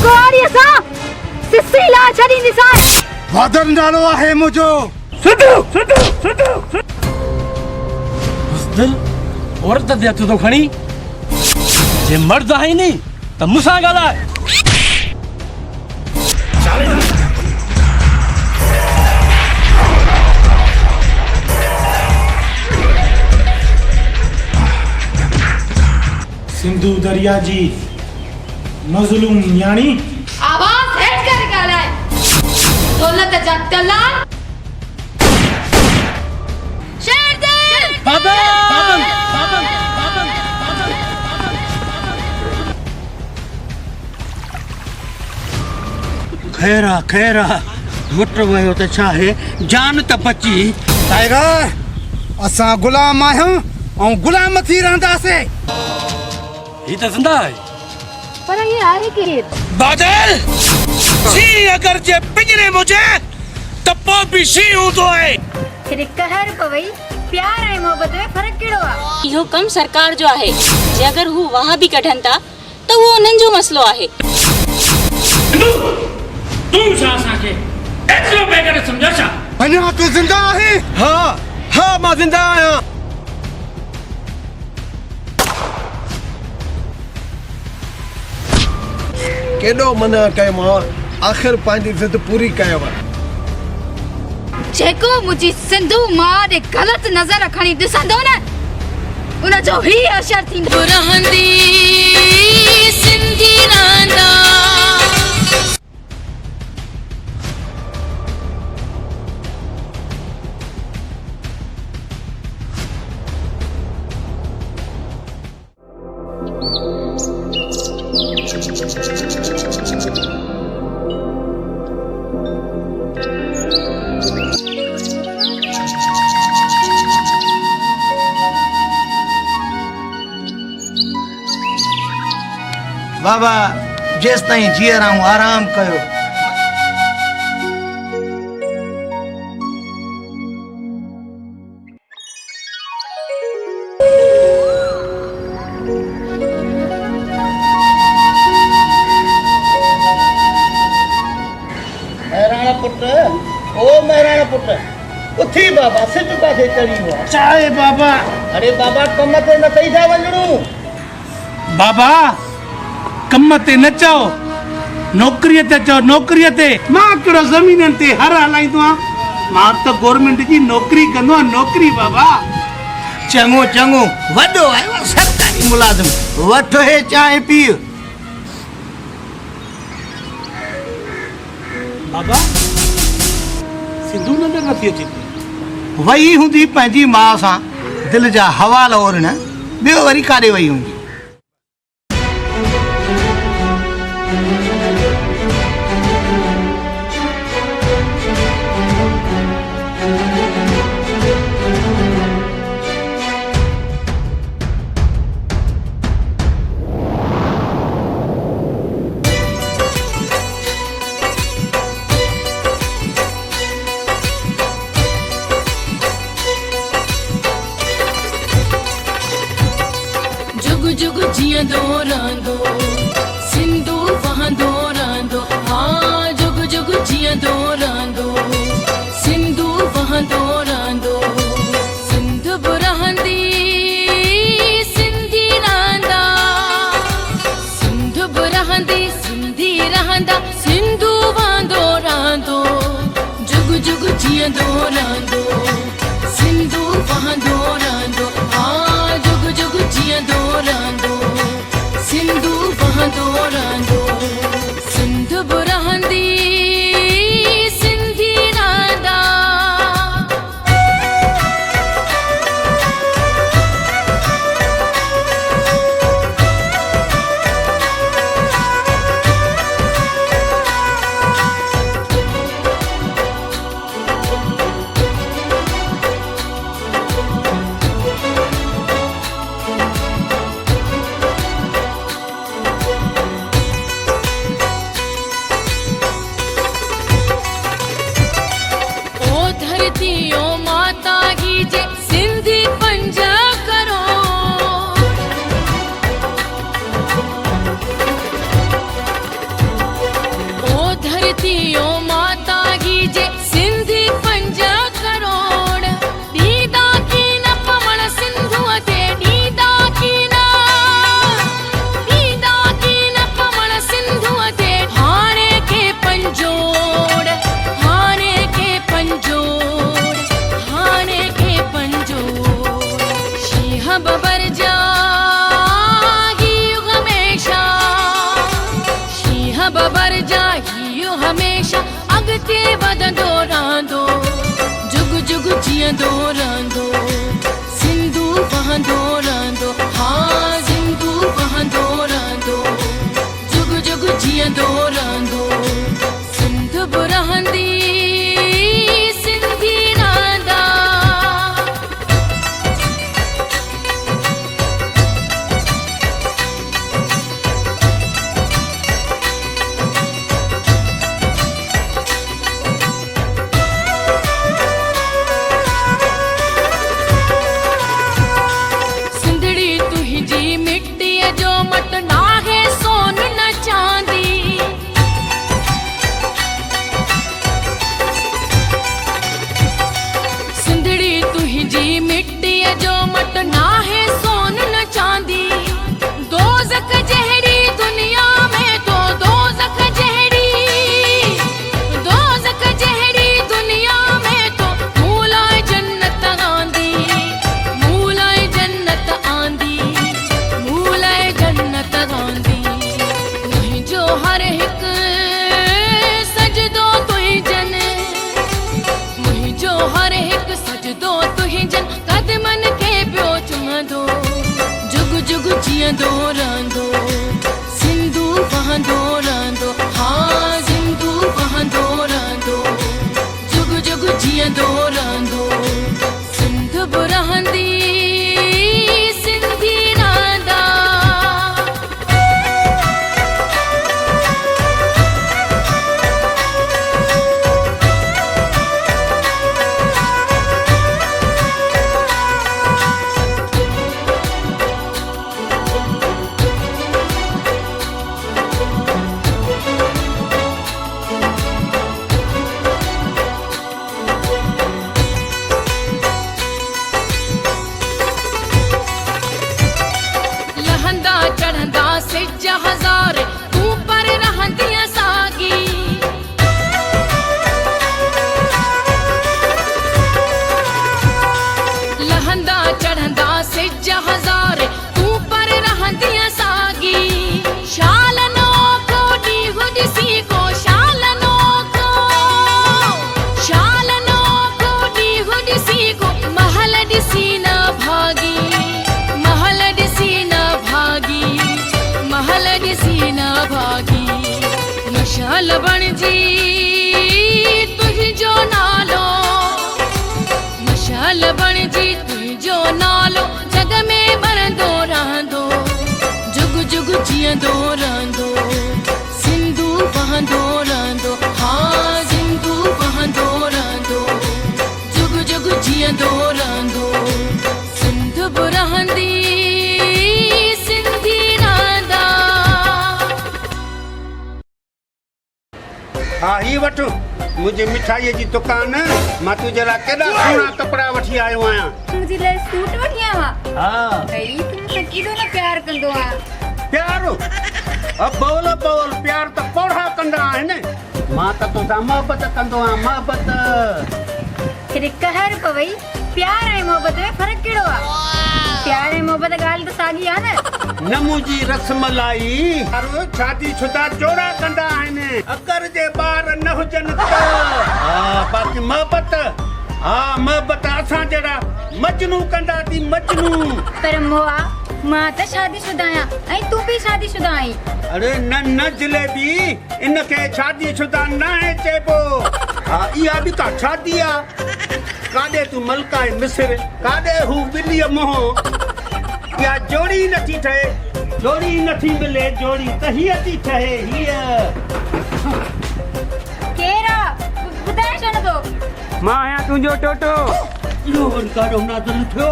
गोड़ीअ सां सिसी ला छॾींदीसांइ। वादर नालो आहे मुंहिंजो। सिद्धू सिद्धू सिद्धू दिल औरत ते हथ थो खणी जे मर्द आहे नी त मूंसां ॻाल्हाए। सिंधु दरिया जी मज़लूम यानी आवाज़ हेठ कर ॻाल्हाए। दौलत जा दलाल शेरदिल बाबा खैरा खैरा मुट वयो त छा आहे, जान त बची। टाइगर असां गुलाम आहियूं ऐं गुलाम थी रहंदासीं। ही त ज़िंदा आहे पर ये आहे केर? बादल सी अगर जे पिंजरे मुझे त पोइ बि सी हूंदो आहे। हेॾे कहर पवई, प्यार ऐं मोहबत में फ़र्क़ु कहिड़ो आहे? इहो कम सरकार जो आहे। जे अगर हू वहां भी कढन था त वो उन्हनि जो मसलो आहे। तू छा असांखे एतिरो बेगर सम्झो छा? अञा तूं ज़िंदा आहीं? हा हा मां ज़िंदा आहियां। केॾो मना कयो मां, आख़िर पंहिंजी ज़िद पूरी कयव। जेको मुंहिंजी सिंधु मां ॾे ग़लति नज़र खणी ॾिसंदो न, उनजो ही असर थींदो। रहंदी सिंधी रांदा बाबा जेस ताईं जीअर आऊं आराम कयो। मेहराणा पुट, ओ मेहराणा पुट, उथी बाबा सिज पासे चढ़ी हुआ। चाहे बाबा। अरे बाबा कम ते न थई था वञणो। बाबा कम ते न चओ, नौकरीअ ते चओ, नौकरीअ ते। मां कहिड़ो ज़मीननि ते हर हलाईंदो आहियां, मां त गवर्नमेंट जी नौकरी कंदो आहियां, नौकरी बाबा। चङो चङो वॾो आयो सरकारी मुलाज़िम, वठो हे चांहि पीउ। बाबा सिंधु नज़र नथी अचे। वई हूंदी पंहिंजी माउ सां दिलि जा हवाल ओरण, ॿियो वरी काॾे वई हूंदी। जुग जियंदो रहंदो सिंधु वहंदो रहंदो। हाँ जुग जुग जियंदो रहंदो सिंधु वहंदो रहंदो। सिंध बि रहंदी सिंधी रहंदा, सिंध बि रहंदी सिंधी रहंदा। सिंधु वहंदो रहंदो जुग जुग जियंदो रहंदो सिंधु वहंदो रहंदो। हाँ जुग जुग जियंदो रहंदो सिंधु वहंदो रहंदो। सिंध बि रहंदी सिंधी रहंदा। दियो माता की जे सिंधी 5 करोड़ दीदा की न पवण सिंधु ते दीदा की न पवण सिंधु ते हाणे के पंजोड़ हाणे के पंजोड़ हाणे के पंजोड़ शींह बबर बबर जागियो हमेशा अगते वधंदो रहंदो जुग जुग जीअंदो रहंदो सिंधु वहंदो रहंदो हाँ सिंधु वहंदो रहंदो जुग जुग जीअंदो रहंदो सिंध बि रहंदी सिंधी रहंदा जीअंदो रहंदो सिंधु वहंदो रहंदो हाँ सिंधु वहंदो रहंदो जुग जुग जीअंदो रहंदो सिंध बि रहंदी सिंधी रहंदा हजार ऊपर रहंदी सागी लहंदा चढ़ंदा सिज हजार ऊपर रहंदी सागी शालनो को ॾींहुं ॾिसी को शालनो को ॾींहुं ॾिसी को महल ॾिसी न भागी महल ॾिसी न भागी महल ॾिसी न भागी मशाल बणजी तुंहिंजो नालो मशाल बणजी तुंहिंजो नालो जग में बरंदो रहंदो जुग जुग जीअंदो रहंदो सिंधु वहंदो रहंदो हाँ सिंधु वहंदो रहंदो जुग जुग जीअंदो रहंदो सिंध बि रहंदी हाँ ही वठो मुझे मिठाई जी दुकान मां तुझे लाइ केॾा सुहिणा कपिड़ा वठी आयो आहियां तुंहिंजे लाइ सूट वठी आयो आहे हाँ भई तूं मूंखे केॾो न प्यार कंदो आहे प्यारो बोल बोल प्यार त पोढ़ा कंदा आहिनि मां त तोसां मोहबत कंदो आहियां मोहबत केॾे कहर पवई प्यार ऐं मोहबत में फ़र्क़ु कहिड़ो आहे प्यार ऐं मोहबत ॻाल्हि त साॻी आहे न मुंहिंजी रसमलाई शादी शुदा जोड़ा कंदा आहिनि अगर जे ॿार न हुजनि त बाक़ी मोहबत मोहबत असां जहिड़ा मजनू कंदा थी मजनू पर मोआ मां त शादीशुदा आहियां ऐं तूं बि शादीशुदा आहीं अरे न जलेबी इनखे शादीशुदा न आहे चइबो इहा बि का शादी आहे काॾे तूं मलकाए मिस्र काॾे हू ॿिलीअ मोह या जोड़ी नथी ठहे जोड़ी नथी मिले जोड़ी त हीअ थी ठहे हीअ केरा ॿुधाए छो नथो मां आहियां तुंहिंजो टोटो इहो वरी काॾो नाज़ुल थियो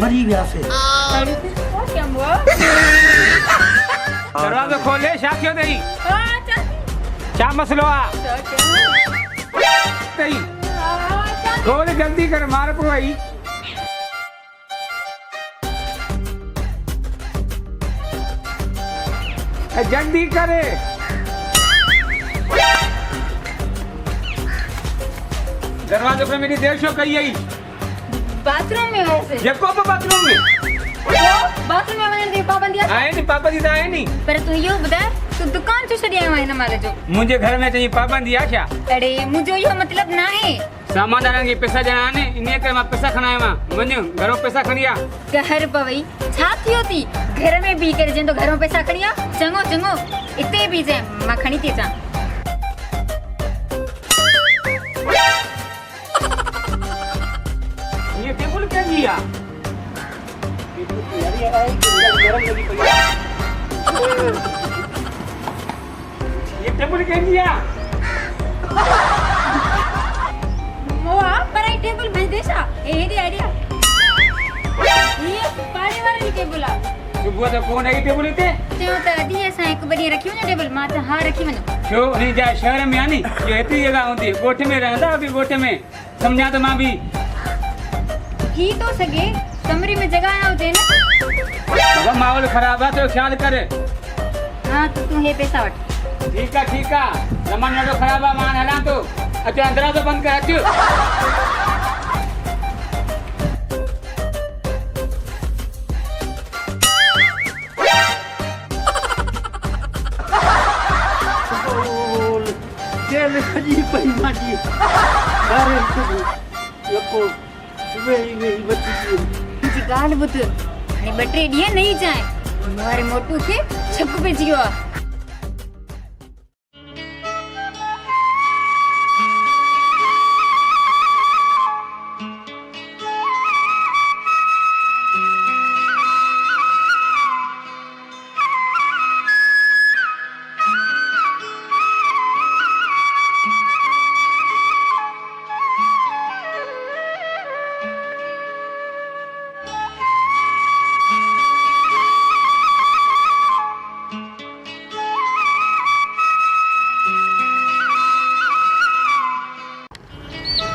मरी वियासीं दरवाज़ो खोले छा थियो अथई क्या मसलो आ तई थोड़ी जल्दी कर मार पई जल्दी करे दरवाजे पे मेरी देर शो कही आई बाथरूम में वैसे जेको पे बाथरूम में बाथरूम में वने दे पाबंदी आए नहीं पाबंदी तो आए नहीं पर तू यो बता तू दुकान छो छड़ी आयो है मारे जो मुझे घर में चाहिए पाबंदी आ क्या अरे मुझे यो मतलब ना है सामान दान के पैसा जना ने इने के मां पैसा खनाए मां मन्यो घरों पैसा खनिया कहर पवई छा थियो थी घर में भी करे जन तो घरों पैसा खणिया चंगो चंगो इते भी जे मां खणी थी चा ये टेबल क्या दिया ये टेबल क्या दिया मोआ पर आई टेबल भेज देसा ए दे आइडिया ये पानी वाली टेबल आ सुबह तो कौन आई टेबल इते त्यो त दी असा एक बड़ी रखियो ना टेबल मा त हां रखी वनो छो नहीं जा शहर में आनी जो एती जगह होती गोठ में रहंदा अभी गोठ में समझा तो मां भी की तो सके कमरे में जगह ना होते ना बाबा माहौल खराब है तो ख्याल करे हां तो तू हे पैसा वठ ठीक है जमाना तो खराब है मान हला तो अच्छा अंदर तो बंद कर अच्छो जेल खजी पई माटी बारे लको वेही वेही बची जी गाल बुत ने बटरे दिए नहीं जाए मारे मोटू के छक पे जियो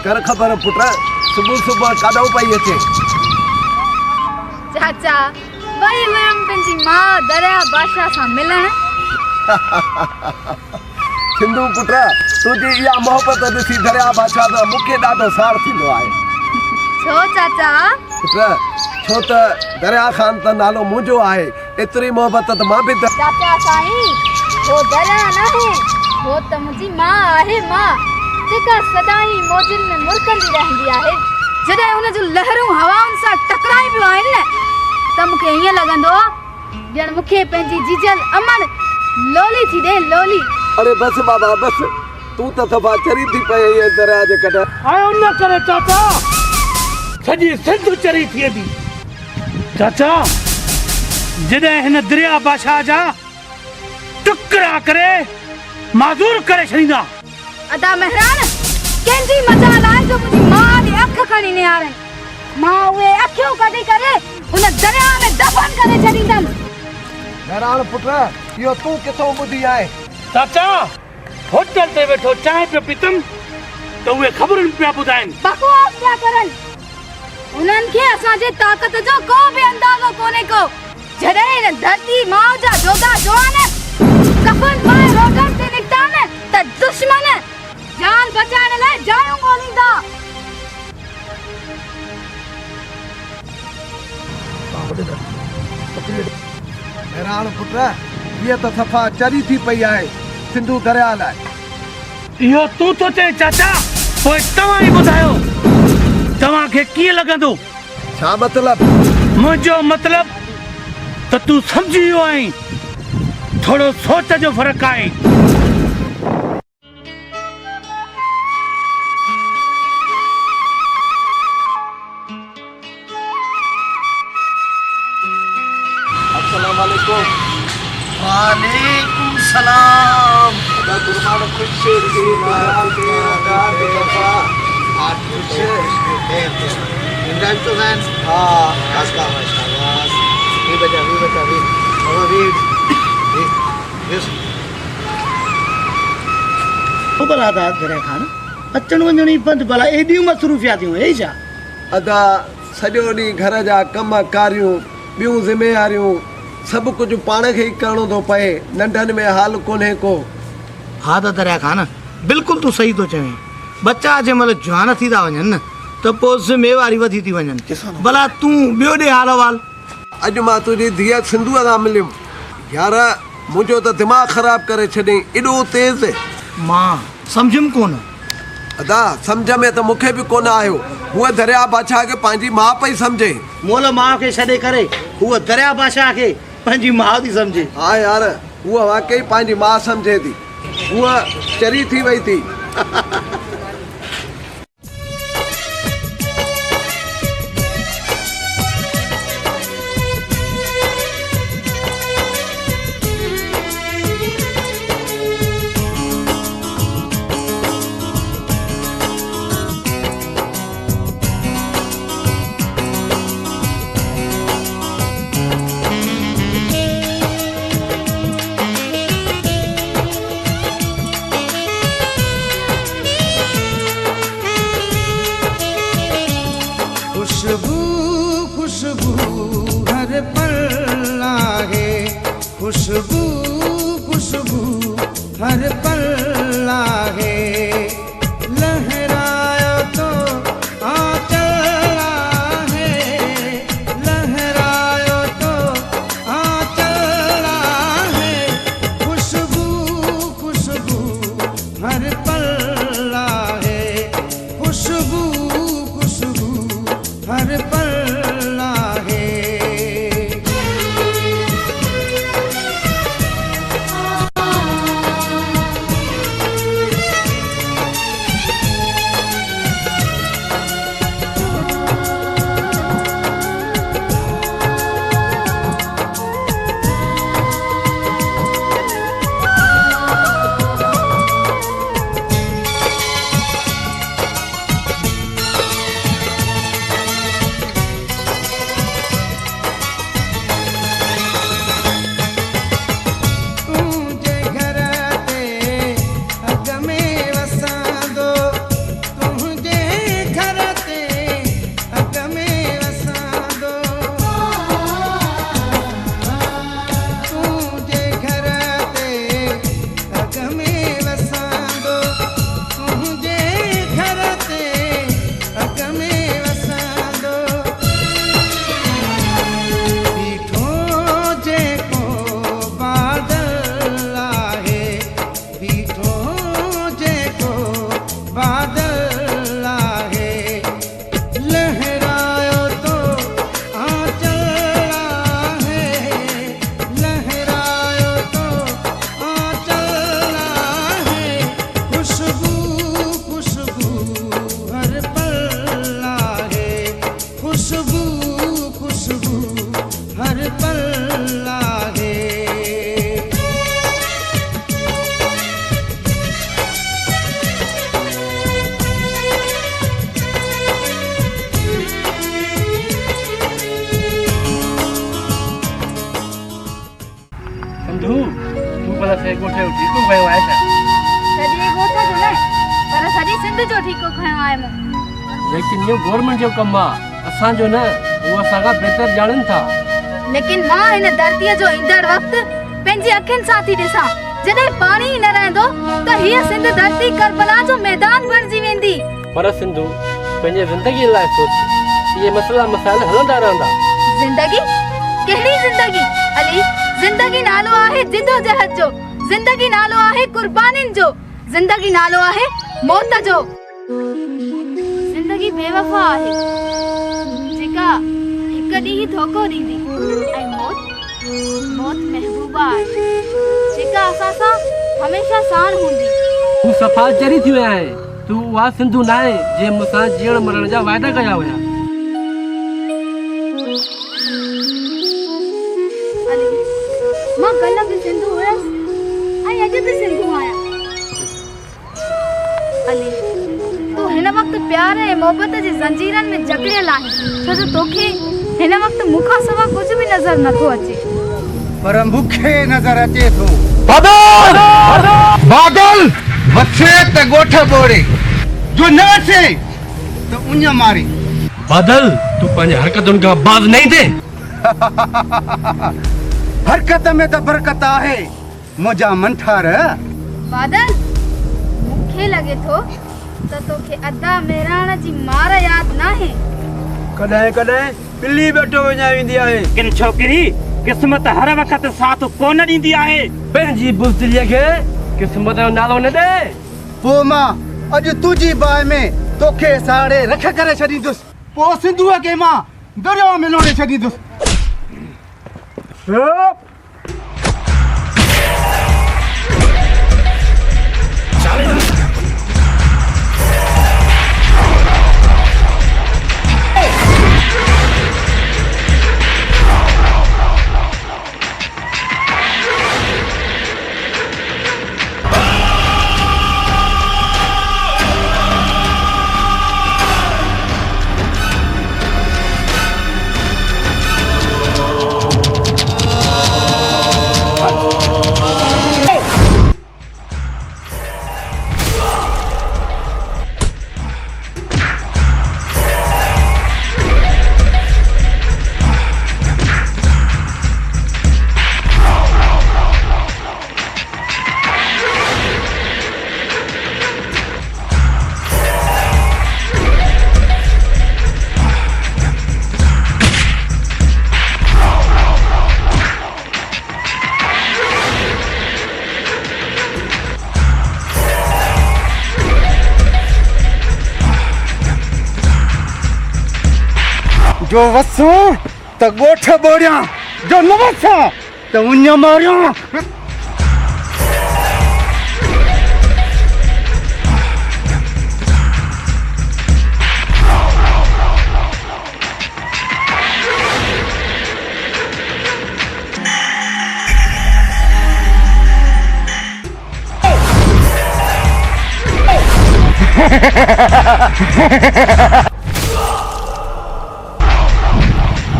कर खबर पुट सुबह सुबह कादो पई अचे चाचा वही वयम पंजी मां दरिया बादशाह सा मिलन सिंधु पुट तुझी इहा मोहब्बत ॾिसी दरिया बादशाह जो मूंखे ॾाढो सार थींदो आहे छो चाचा पुट छो त दरिया खान त नालो मुंहिंजो आहे एतिरी मोहब्बत त मां बि चाचा साईं वो दरिया ना है वो त मुजी मां आहे मां जेका सदाई मौजन में मुरकंदी रहंदी आहे जॾहिं उन जो लहरूं हवाउनि सां टकराई पियो आहिनि न त मूंखे ईअं लॻंदो ॼण मूंखे पंहिंजी जीजल अमन लोली थी ॾे लोली अरे बस बाबा बस तू त सफ़ा चरी थी पई ये दरिया जे कढ आयो न करे चाचा सॼी सिंध चरी थिए थी चाचा जॾहिं हिन दरिया बादशाह जा टुकड़ा करे माज़ूर करे छॾींदा अदा मेहरान कंहिंजी मजाल आहे जो मुंहिंजी मां जी अख खणी निहारनि मां उहे अखियूं कढी करे उन दरिया में दफ़न करे छॾींदमि हैरान पुट इहो तूं किथां ॿुधी आहे चाचा होटल ते वेठो चांहि पियो पीतम त उहे ख़बरुनि पिया ॿुधाइनि बकवास पिया करनि उन्हनि खे असांजे ताक़त जो को बि अंदाज़ो कोन्हे को जॾहिं हिन धरती माउ जा जोधा जवान कफन पाए रोडनि ते निकिता न त दुश्मन जान बचाइण लाइ जायूं ॻोल्हींदा हैरान पुट हीअ त सफ़ा चरी थी पई आहे सिंधु दरिया लाइ इहो तूं थो चए चाचा पोइ तव्हां ई ॿुधायो तव्हांखे कीअं लॻंदो छा मतिलब मुंहिंजो मतिलब त तूं सम्झी वियो आहीं थोरो सोच जो फ़र्क़ु आहे अस्सलाम वालेकुम वालेकुम सलाम दा कुर्बान खुश दी नाराल के आकार के वफा आज खुश है इंद्राज तो फैन हां कासका माशाल्लाह ये बजा बाबा भी यस भला था दरिया खान अचण वञण ई बंदि भला एॾियूं मसरूफ़िया थियूं हे छा? अदा सॼो ॾींहुं घर जा कम कारियूं ॿियूं ज़िमेवारियूं सभु कुझु पाण खे ई करिणो थो पए, नंढनि में हाल कोन्हे को। हा त दरिया खान बिल्कुलु तूं सही थो चवें। बच्चा जंहिंमहिल जवान थी था वञनि न त पोइ ज़िमेवारी वधी थी वञनि। भला तूं ॿियो ॾे हाल अहिवाल। अॼु मां तुंहिंजी धीअ सिंधूअ सां मिलियुमि, यार मुंहिंजो त दिमाग़ु ख़राबु करे छॾियईं, एॾो तेज़। मां सम्झुमि कोन। अदा सम्झ में त मूंखे बि कोन आयो। हूअ दरिया बादशाह खे पंहिंजी माउ पई सम्झे। मोल माउ खे छॾे करे हूअ दरिया बादशाह खे पंहिंजी माउ थी सम्झे। हा यार हूअ वाकई पंहिंजी माउ सम्झे थी, हूअ चरी थी वई थी। खुशबू खुशबू हर पल आहे, खुशबू खुशबू हर पल आहे, लहरायो तो आंचल आहे, लहरायो तो आंचल आहे, खुशबू खुशबू हर पल आहे, खुशबू खुशबू हर पल आहे। संधू तू भला से गोठे ठीकु कयो आहे छा? सॼे ॻोठ जो न पर सॼी सिंध जो ठीकु खयो आहे मूं। लेकिन इहो गवर्नमेंट जो कमु आहे, असांजो न, उहो असांखां बहितर ॼाणनि था। लेकिन मां हिन धरतीअ जो ईंदड़ वक़्तु पंहिंजी अखियुनि सां थी ॾिसां, जॾहिं पाणी ई न रहंदो त हीअ सिंध धरती करबला जो मैदान बणिजी वेंदी। पर सिंधू पंहिंजे ज़िंदगीअ लाइ सोच, इहे मसइला मसाइल हलंदा रहंदा। ज़िंदगी? कहिड़ी ज़िंदगी? अली ज़िंदगी नालो आहे जिदोजहद जो, ज़िंदगी नालो आहे कुर्बानियुनि जो, ज़िंदगी नालो आहे मौत जो। ज़िंदगी बेवफा आहे जेका हिकु ॾींहुं धोखो ॾींदी, ऐं मौत महबूबा आहे जेका असां सां हमेशह साण हूंदी। तूं सफ़ा चरी थी विया आहे। तूं उहा सिंधू न आहे जंहिं मूंसां जीअण मरण जा वाइदा कया हुया। मां कल्ह बि सिंधू हुयसि ऐं अॼु बि सिंधू आहियां। अली तूं हिन वक़्तु प्यार ऐं मोहबत जी ज़ंजीरनि में जकड़ियल आहीं, छो जो तोखे हिन वक़्तु मूंखां सवा कुझु बि नज़र नथो अचे। पर मूंखे नज़र अचे थो। बादल! बादल! वसे त गोठ बोड़े जो न वसे तो उन मारे। बादल तू पंहिंजे हरकतुनि खां बाज़ नहीं थे। हरकत में त बरकत आहे मुंहिंजा मंठार। बादल मूंखे लॻे थो त तोखे अदा मेहराण जी मार यादि नाहे। कॾहिं कॾहिं ॿिली वेठो वञा वेंदी आहे। किन छोकिरी क़िस्मत हर वक़्त साथ कोन ॾींदी आहे। पंहिंजी बुज़दिलीअ खे क़िस्मत जो नालो न ॾे। पोइ मां अॼु तुंहिंजी बाहि में तोखे साड़े रख करे छॾींदुसि। पोइ सिंधूअ खे मां दरिया में लोड़े छॾींदुसि। जो वसो त गोठ बोड़िया, जो न वसा त उन मारिया।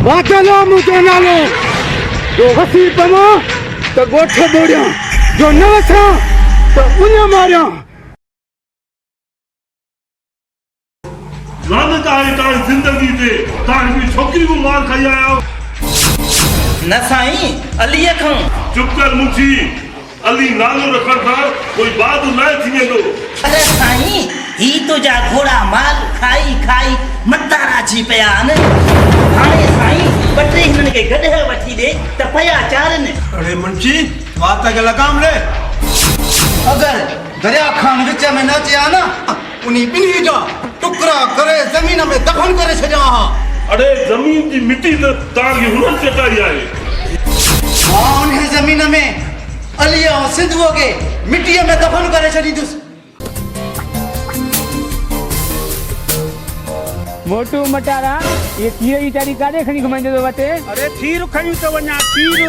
बादल मुझे नालो जो वसी पमा तो गोठ बोड़िया, जो न वसा तो उन मारिया। लानत आहे तव्हांजी ज़िंदगी ते, तव्हां छोकिरी को मार खाई आया हो। न साईं अलीअ खां। चुप कर मुंशी। अली नालो रखण खां कोई बात न थी वेंदो। अरे साईं ही तुझा घोड़ा माल खाई खाई मतारा थी पिया आहिनि। हाणे साईं ॿ टे हिननि खे गॾु वठी ॾे त पिया चारनि। अरे मुंशी बात के लगाम ले। अगर दरिया खान विच में न अचे ना उन्हीं ॿिन्ही जा टुकड़ा करे ज़मीन में दफन करे छॾिया हा। अरे ज़मीन जी मिट्टी त तव्हांखे हुननि चटाई आहे। हाँ उन ज़मीन में अली और सिंधुओ के मिट्टी में दफन करे छॾींदुसि। मोटू मटारा ये खीर जी टारी काॾे खणी घुमाईंदो थो वटे? अरे खीर खणी तो वञा खीर।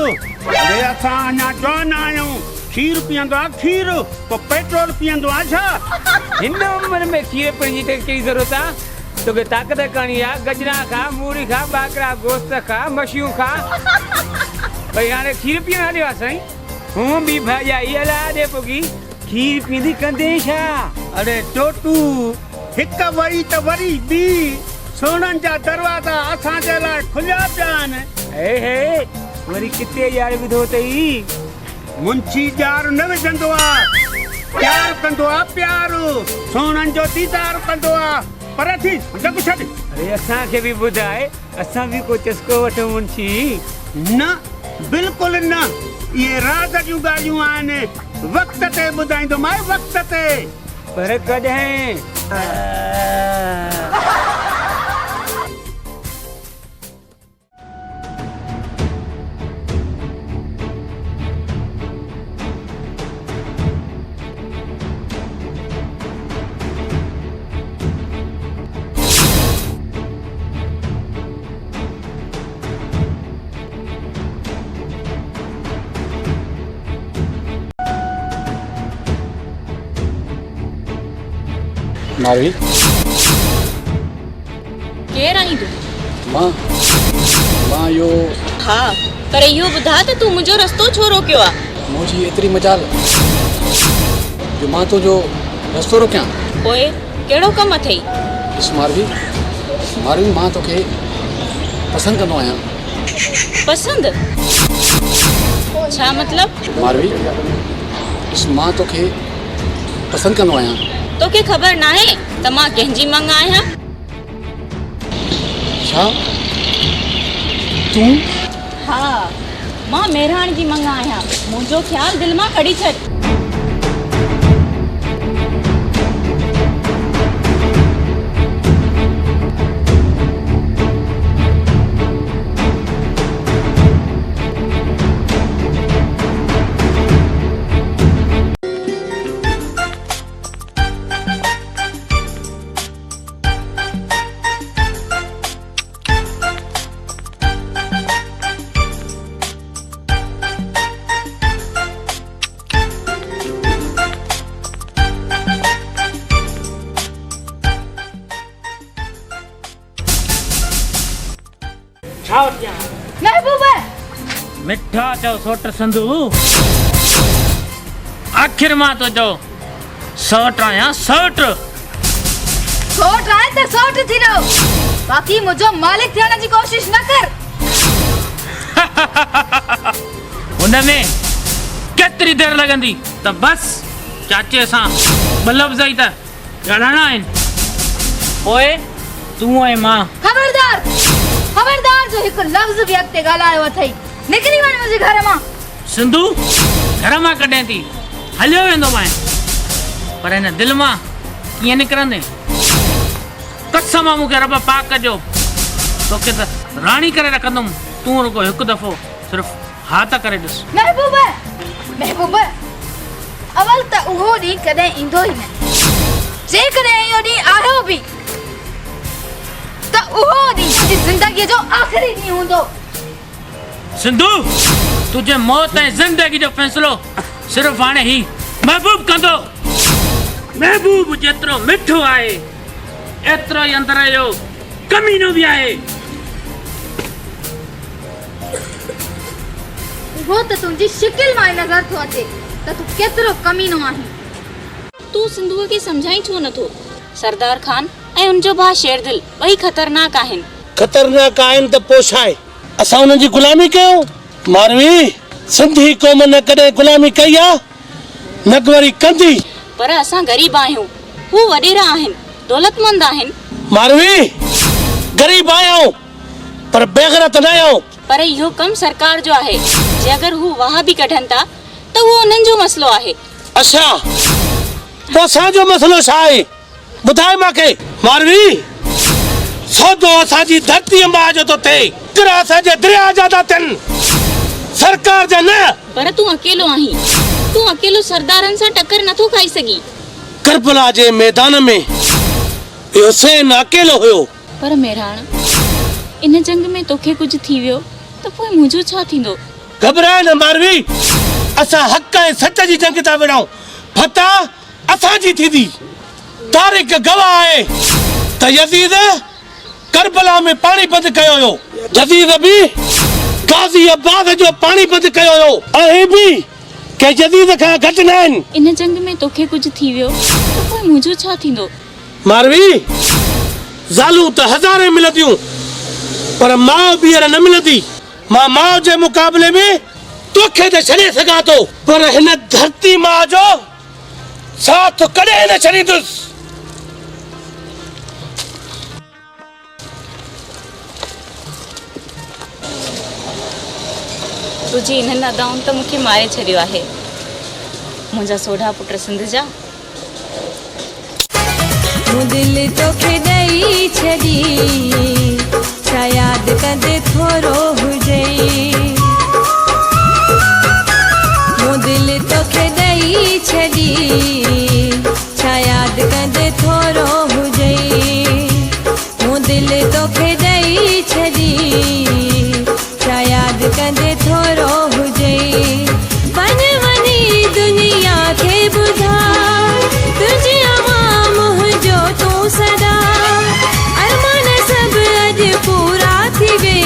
अरे असां अञा जवान आहियूं। खीर पीअंदो आहे खीर, पोइ पेट्रोल पीअंदो आहे छा? हिन उमिरि में खीर पीअण जी कहिड़ी ज़रूरत आहे? तोखे ताक़त करणी आहे, गजरा खा, मूरी खा, बाकरा गोश्त खा, मछियूं खा। भई हाणे खीर पीअण हलियो आहे साईं? हूं बि भाॼाई अलाए पुगी खीर पींदी कंदे छा? अरे टोटू हिक वई त वरी ॿी। सोननि जा दरवाज़ा असांजे लाइ खुलिया पिया आहिनि। हे वरी किथे यार विधो अथई? मुंशी ॼार न विझंदो आहे, प्यार कंदो आहे प्यार। सोननि जो दीदार कंदो आहे। पर थी जग छॾ। अरे असांखे बि ॿुधाए, असां बि को चस्को वठूं मुंशी। न बिल्कुलु न, इहे राज़ जूं ॻाल्हियूं आहिनि। वक़्त ते ॿुधाईंदोमांइ वक़्त ते। पर कॾहिं? मारवी केरु आहीं तूं? मां यो हा पर इहो ॿुधा त तूं मुंहिंजो रस्तो छो रोकियो आहे? मुंहिंजी एतिरी मजाल जो मां तो जो रस्तो रोकियां। पोइ कहिड़ो कमु अथई? ॾिस मारवी मां तोखे पसंदि कंदो आहियां। पसंदि? छा मतिलब? मारवी ॾिस मां तोखे पसंदि कंदो आहियां। तोखे ख़बर नाहे त मां कंहिंजी मंग आहियां? छा तूं? हा, मां मेहराण जी मंग आहियां। मुंहिंजो ख़्यालु दिलि मां कढी छॾ। महबूबा मिठा चओ सोट संधू। आखिर मां तो चओ सौट आहियां सौट। सोट आहे त सोट थी रहो, बाक़ी मुझो मालिक थियण जी कोशिश न कर। हुनमें केतिरी देर लॻंदी त बस चाचे सां ॿ लफ़्ज़ ई त ॻाल्हाइणा आहिनि। पोइ तूं ऐं मां। खबरदार जो हिकु लफ़्ज़ बि अॻिते ॻाल्हायो अथई। निकिरी वञ मुंहिंजे घर मां। सिंधू घर मां कॾहिं थी हलियो वेंदो मां, पर हिन दिलि मां कीअं निकिरंदे? कसम मूंखे रब पाक जो, तोखे त राणी करे रखंदुमि। तूं रुगो हिकु दफ़ो सिर्फ़ु हा त करे ॾिस। महबूबा अवल त उहो ॾींहुं कॾहिं ईंदो ई न। जेकॾहिं इहो ॾींहुं आयो बि त उहो ॾींहुं तुंहिंजी ज़िंदगीअ जो आख़िरी ॾींहुं हूंदो। सिंधू तुंहिंजे मौत ऐं ज़िंदगी जो फ़ैसिलो सिर्फ़ु हाणे ही महबूब कंदो। महबूब जेतिरो मिठो आहे एतिरो ई अंदर जो कमीनो बि आहे। उहो त तुंहिंजी शिकिल मां नज़र थो अचे त तूं केतिरो कमीनो आहीं। तूं सिंधूअ खे सम्झाई छो नथो? सरदार खान ऐं उनजो भाउ शेरदिल ॿई ख़तरनाक आहिनि। ख़तरनाक आहिनि त पोइ छा आहे? असां हुननि जी गुलामी कयूं? मारवी सिंधी क़ौम न कॾहिं गुलामी कई आहे, न वरी कंदी। पर असां ग़रीब आहियूं, हू वॾेरा आहिनि, दौलतमंद आहिनि। मारवी ग़रीब आहियूं पर बेग़ैरत न आहियूं। पर इहो कमु सरकार जो आहे। जे अगरि हू वाह बि कढनि था त उहो उन्हनि जो मसइलो आहे। अच्छा पोइ असांजो मसइलो छा आहे? ॿुधाए मूंखे। मारवी सौदो असांजी धरती मां जो थो थिए, किरा असांजे दरिया जा था थियनि, सरकार जा न। पर तूं अकेलो आहीं, तूं अकेलो सरदारनि सां टक्कर नथो खाई सघी। करबला जे मैदान में हुसैन अकेलो हुयो। पर मेहराण इन जंग में तोखे कुझु थी वियो त पोइ मुंहिंजो छा थींदो? घबराए न मारवी, असां हक़ ऐं सच जी जंग था विड़ाऊं। फतह असांजी थींदी। तारीख़ गवाह आहे त यज़ीद करबला में पाणी बंदि कयो हुयो, यज़ीद बि गाज़ी अब्बास जो पाणी बंदि कयो हुयो। ऐं बि के यज़ीद खां घटि न आहिनि। इन जंग में तोखे कुझु थी वियो त पोइ मुंहिंजो छा थींदो? मारवी ज़ालूं त हज़ारे मिलंदियूं पर माउ ॿीहर न मिलंदी। मां माउ जे मुक़ाबले में तोखे त छॾे सघां थो, पर हिन धरती माउ जो साथ कॾहिं न छॾींदुसि। तुंहिंजी इन्हनि अदाउनि त मूंखे मारे छॾियो आहे। मुंहिंजा सोढा पुट सिंध जा। मूं दिलि तोखे ॾेई छॾी, छा यादि कंदे थोरो हुजे। मूं दिलि तोखे ॾेई छॾी, छा यादि कंदे थोरो हुजे। मूं दिलि तोखे ॾेई छॾी, छा यादि कंदे थोरो हुजे। वञ वञी दुनिया खे ॿुधा, तुंहिंजी आवाम हुजो तूं सदा। अरमान सभु अॼु पूरा थी वे,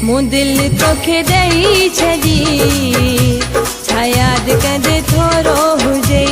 मूं दिलि तोखे ॾेई छॾी, छा यादि कंदे थोरो हुजे।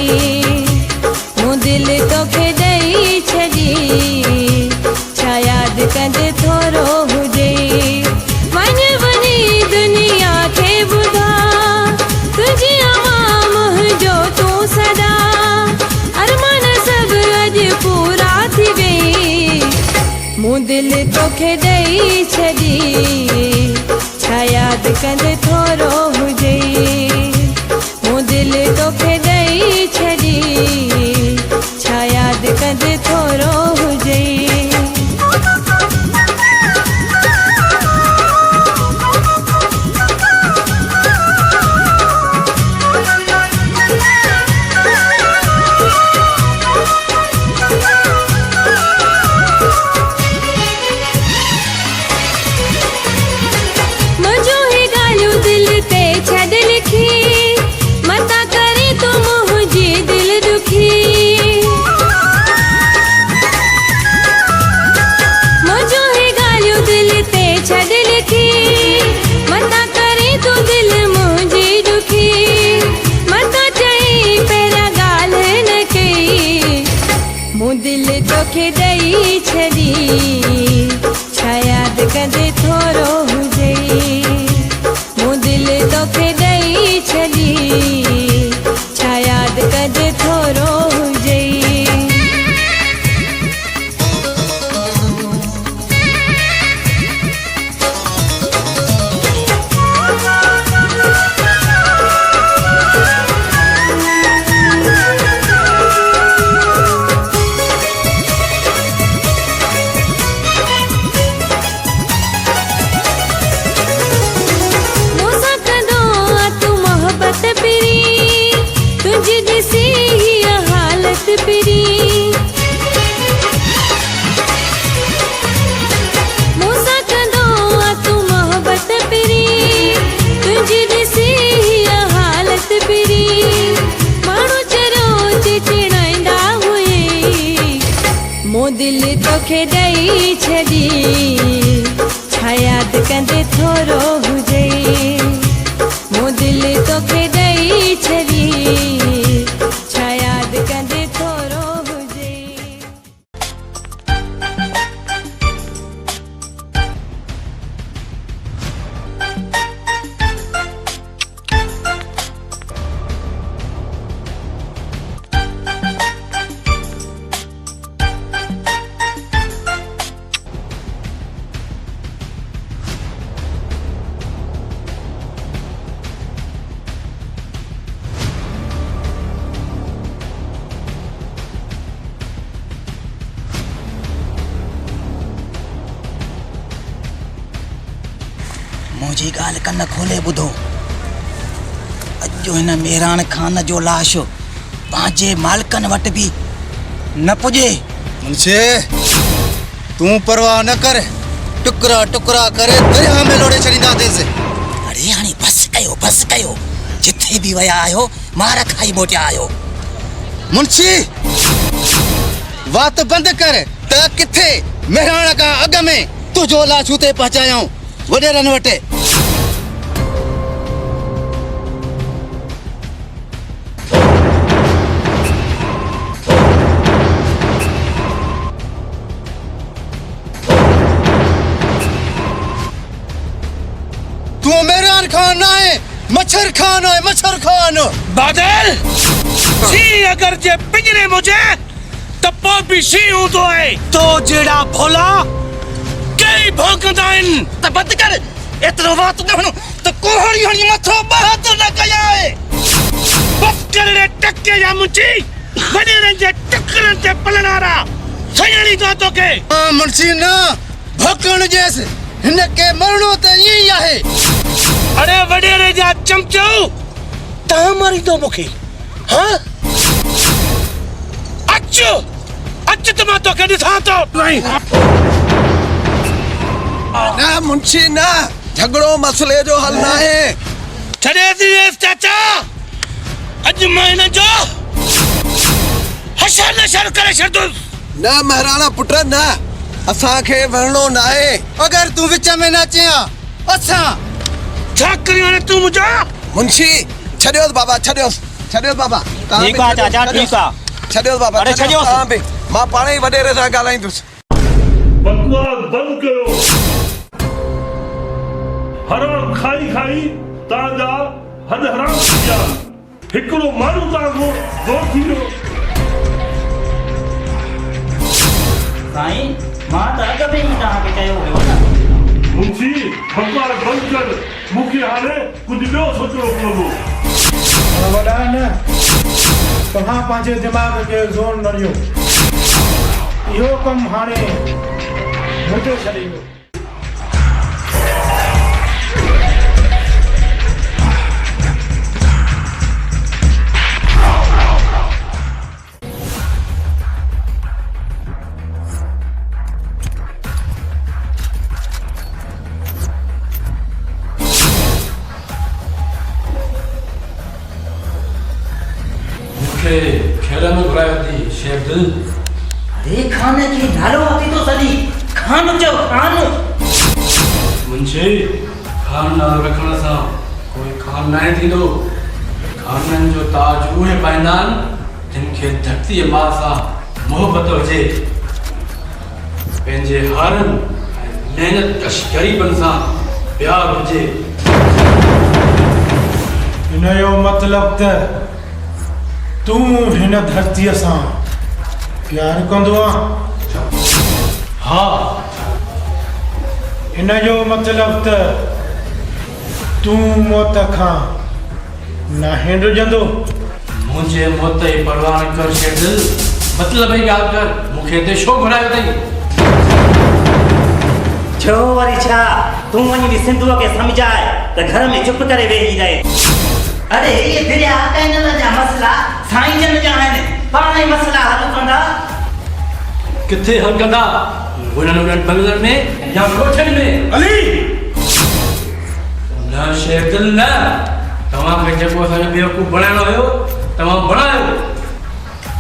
तोखे ॾेई छॾी छा यादि कंदे थोरो हुजे मूं दिलि तोखे ॾेई छॾी छा यादि कंदे थोरो हुजे तोखे ॾेई छॾी छा यादि कंदे थोरो हुजे मूं दिलि तोखे ॾेई छॾी छा यादि कंदे थोरो हुजे दिलि तोखे ॾेई छॾी छा यादि कंदे थोरो हुजे मूं दिलि तोखे ॾेई छॾी छा यादि कंदे थोरो हुजे मुंहिंजी ॻाल्हि कन खोले ॿुधो अॼु हिन मेहरान खान जो लाश पंहिंजे मालिकनि वटि बि न पुॼे मुंशी तूं परवाह न कर टुकड़ा टुकड़ा करे दरिया में लोड़े छॾींदासीं अरे हाणे बस कयो जिथे बि विया आहियो मार खाई मोटिया आहियो मुंशी वात बंदि कर त किथे मेहरान खां अॻ में तुंहिंजो लाश हुते पहुचायूं वॾेरनि वटि तू मेहरान खान ना है मच्छर खान बादल सी अगर जे पिंजरे मुझे त पोइ बि सी हूंदो आहे तो जहिड़ा भोला कई भौंकंदा आहिनि त बंदि कर एतिरो वात न वञो त कोहड़ी हणी मथो बहादुर न कया आहे बस करे टके या मुंची वॾेरनि जे टकरनि ते पलनारा सयाणी तो तोखे मुंशी न भौंकण जेस हिनखे मरणो त ईअं ई आहे अरे वॾेरे जा चमचो तव्हां मारींदो मूंखे हाँ अच त मां तोखे ॾिसां थो ना मुंशी ना झगड़ो मसले जो हल ना है छॾे दी चाचा अॼु मां हिन जो हशर नशर करे छॾंदुसि ना महाराणा पुट ना असांखे वरणो ना है अगर तू विच में न अचे असां छा करियो ने तू मुंहिंजो मुंशी छॾियोसि बाबा छॾियोसि बाबा ठीक आहे चाचा ठीक आहे छॾियोसि बाबा अरे छॾियोसि तव्हां बि मां पाण ई वॾेरे सां ॻाल्हाईंदुसि बकवास बंद कयो हराम खाई तव्हांजा हद हराम थी विया हिकिड़ो माण्हू तव्हांखो दो थी वियो साईं मां त अॻ में ई तव्हांखे चयो हुयो न। मुंशी भगवान बंदि कर मूंखे हाणे कुझु ॿियो सोचणो पवंदो। वॾा न तव्हां पंहिंजे दिमाग़ खे ज़ोर न ॾियो। इहो कमु हाणे मुंहिंजो छॾींदो। खेल में घुरायो थी शेर दिल। अरे खान खे नालो अची थो सॼी खान चओ खान। मुंशी खान नालो रखण सां कोई खान न थींदो। खाननि जो ताज उहे पाईंदा आहिनि जिन खे धरतीअ मां सां मोहबत हुजे, पंहिंजे हारनि ऐं महिनत कश ग़रीबनि सां प्यार हुजे। इन जो मतिलबु त तूं हिन धरतीअ सां प्यार कंदो आहे? हा। इन जो मतिलबु त तूं मौत खां न हिंडजंदो? मुंहिंजे मौत जी परवाह न कर शेर दिल। मतिलब ई ॻाल्हि कर, मूंखे हिते छो घुरायो अथई? छो वरी छा? तूं वञी सिंधुअ खे सम्झाए त घर में चुप करे वेही रहे। अरे ये दरिया काइनन जा मसला साईं जन जा आहिनि, पाण ई मसला हल कंदा। किथे हल कंदा? उन्हनि बंगलनि में या कोठनि में? अली न शेर दिल न। तव्हांखे जेको असांखे बेवकूफ़ बणाइणो हुयो तव्हां बणायो।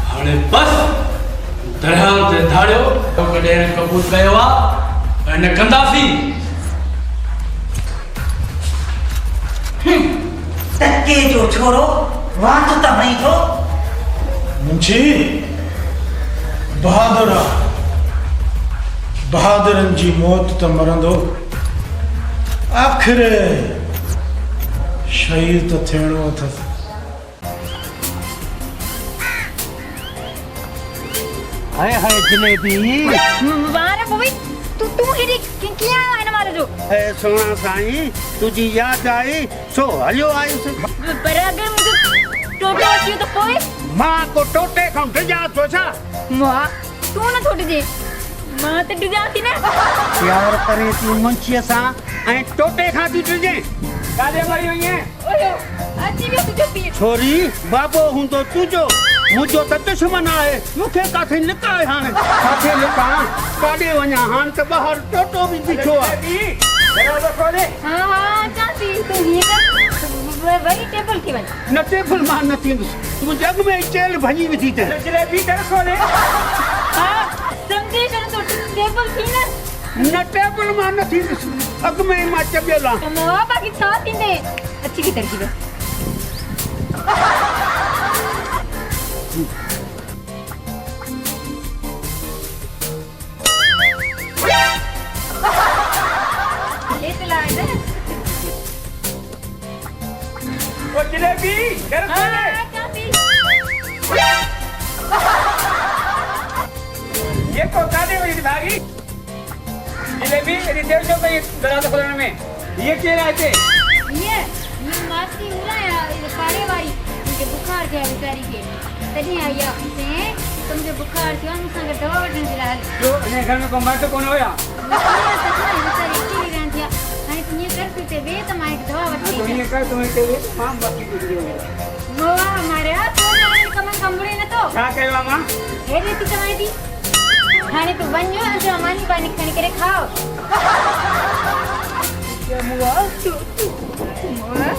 हाणे बस दरिया ते धाड़ियो कॾहिं कबूल कयो आहे ऐं न कंदासीं। टके जो छोरो वाट त हई थो। मुंशी बहादुर आहे। बहादुरनि जी मौत त मरंदो, आख़िर शहीद त थियणो अथसि। हाय हाय जलेबी वारे बोई तू हेरी किया है ना मारे जो ए सोना साईं तुझी याद आई सो हलियो आयुसि। पर अगर मुझे टोटो अची तो कोई मां को टोटे खां डिॼा थो छा? मां तू न थोड़ी जे मां त डिॼा थी न। प्यार करे तूं मुंशीअ सां ऐं टोटे खां थी डिॼे। काॾे वई हुई आहीं? ओयो अची वियो तुझो पीउ। छोरी बाबो हूंदो तुंहिंजो, मुंहिंजो त दुश्मन आहे। मूंखे काथे लिकाए हाणे काथे लिकां काॾे वञा? हाणे त ॿाहिरि टोटो बि बीठो आहे। हां हां चाची तू ये कर वही टेबल की वञ। न टेबल मां न थींदुसि, तूं जग में ई चेल भॼी विधी ते। जलेबी कर खोले। हां समझे कर तो टेबल थी न। न टेबल मां न थींदुसि, अॻ में ई मां चबियल आहियां। मां बाकी छा थींदे अच्छी की तरकीब। ओ जलेबी कर खोले। ये को कादे हुई भागी जलेबी मेरी देव जो पे दरवाजा खोलने में ये क्या रहते? ये मासी उरा है पाड़े वाली मुझे बुखार है बेचारी के तनी आई आपसे तुमके बुखार थी हम संग दवा वठन दिला जो ने घर में को मर्द कौन होया? बेचारी की रहंदी है हां तू ये कर ते वे त मां एक दवा वठी तो ये कर तुम ते वे मां बाकी कुछ नहीं होगा। मोवा हमारे तो कम कंबड़े न तो क्या कहवा मां? हे रीति चवाई थी हाने तू वञो जो मानी पानी खणी करे खाओ। क्या मुआ तू मुआ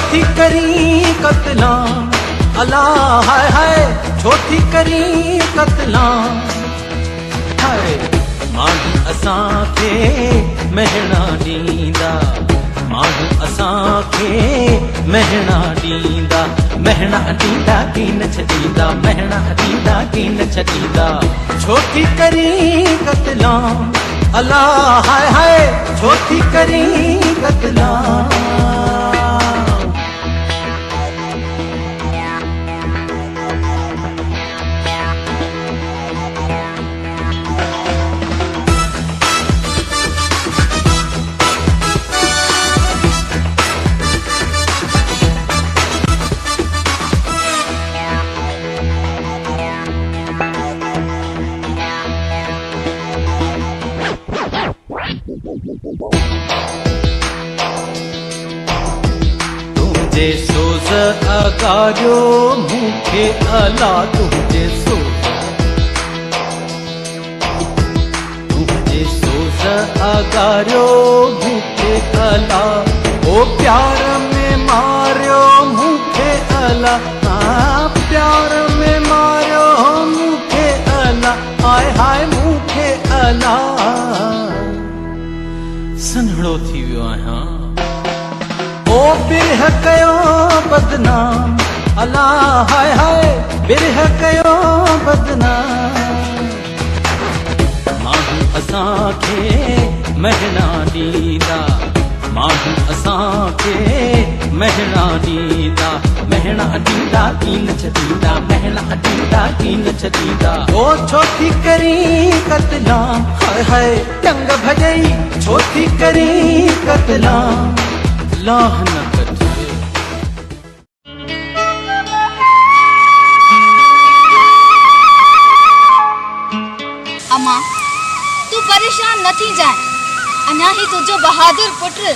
छोटी करी कतला अल्लाह हाय हाय छोटी करी कतला हाय माण्हू असांखे महणा ॾींदा माण्हू असांखे महणा ॾींदा महणा ॾींदा की न छॾींदा महणा ॾींदा की न छॾींदा छोटी करी कतला अल्लाह हाय हाय छोटी करी कतला तुझे सोज अगारियो मूंखे अला तुझे सोज अगारियो मूंखे अला ओ प्यार में मारियो मूंखे अला प्यार में मारियो मूंखे अला हाय हाय मूंखे अला सन्हड़ो थी वियो आहियां ओ बिरह कयो बदनाम अल्लाह हाय हाय बिरह कयो बदनाम माण्हू असांखे महणा ॾींदा माण्हू असांखे महणा ॾींदा महणा ॾींदा की न छॾींदा महणा ॾींदा की न छॾींदा ओ छोटी करी कतला हाय हाय टंग भॼई छोटी करी कतला लाह न कटे अम्मा तू परेशान न थी जाए अञा ही तुझो बहादुर पुत्र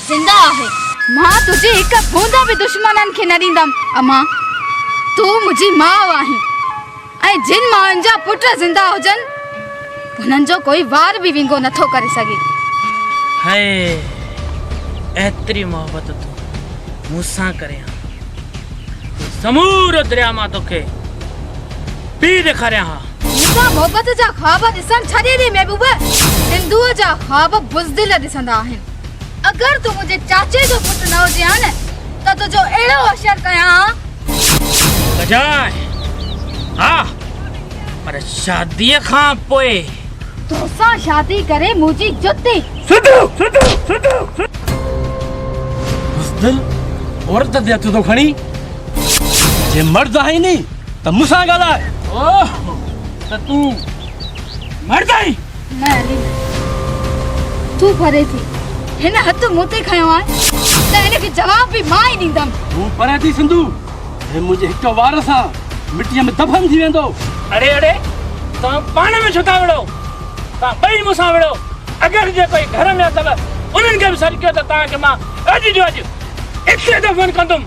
जिंदा आहे मां तुझे हिक बूंदा भी दुश्मनन खे न ॾींदम अम्मा तू मुझी मां आहीं ऐं जिन मां जा पुत्र जिंदा हुजन उन्हनि जो कोई वार भी विंगो नथो करे सके हाय एतरी मोहब्बत तू मुसां करे समूरो दरिया मां तोखे पी ॾेखारियां हा मुसां मोहब्बत जा ख्वाब ॾिसण छॾे ॾे महबूबा सिंधुअ जा ख्वाब बुज़दिल ॾिसंदा आहिनि अगर तू मुझे चाचे जो पुट न हुजे हा न त तुझो अहिड़ो असर कयां बजाए हा पर शादीअ खां पोइ तोसां शादी करे मुंहिंजी जुती दिल औरत ते हथ तो खणी जे मर्द आहे नी त मूंसां ॻाल्हाए ओह त तूं मर्द आहीं न अली तू परे थी हिन हथ मूं ते खयो आहे त हिन खे जवाब भी मां ई ॾींदमि तूं परे थी सिंधु हे मुंहिंजे हिक वार सां मिटीअ में दफ़न थी वेंदो अरे अरे तव्हां पाण में छो था विड़ो तव्हां ॿई मूंसां विड़ो अगरि जे कोई घर में अथव उन्हनि खे बि सॾु कयो त तव्हांखे मां अॼु जो अॼु इते दफ़न कंदुमि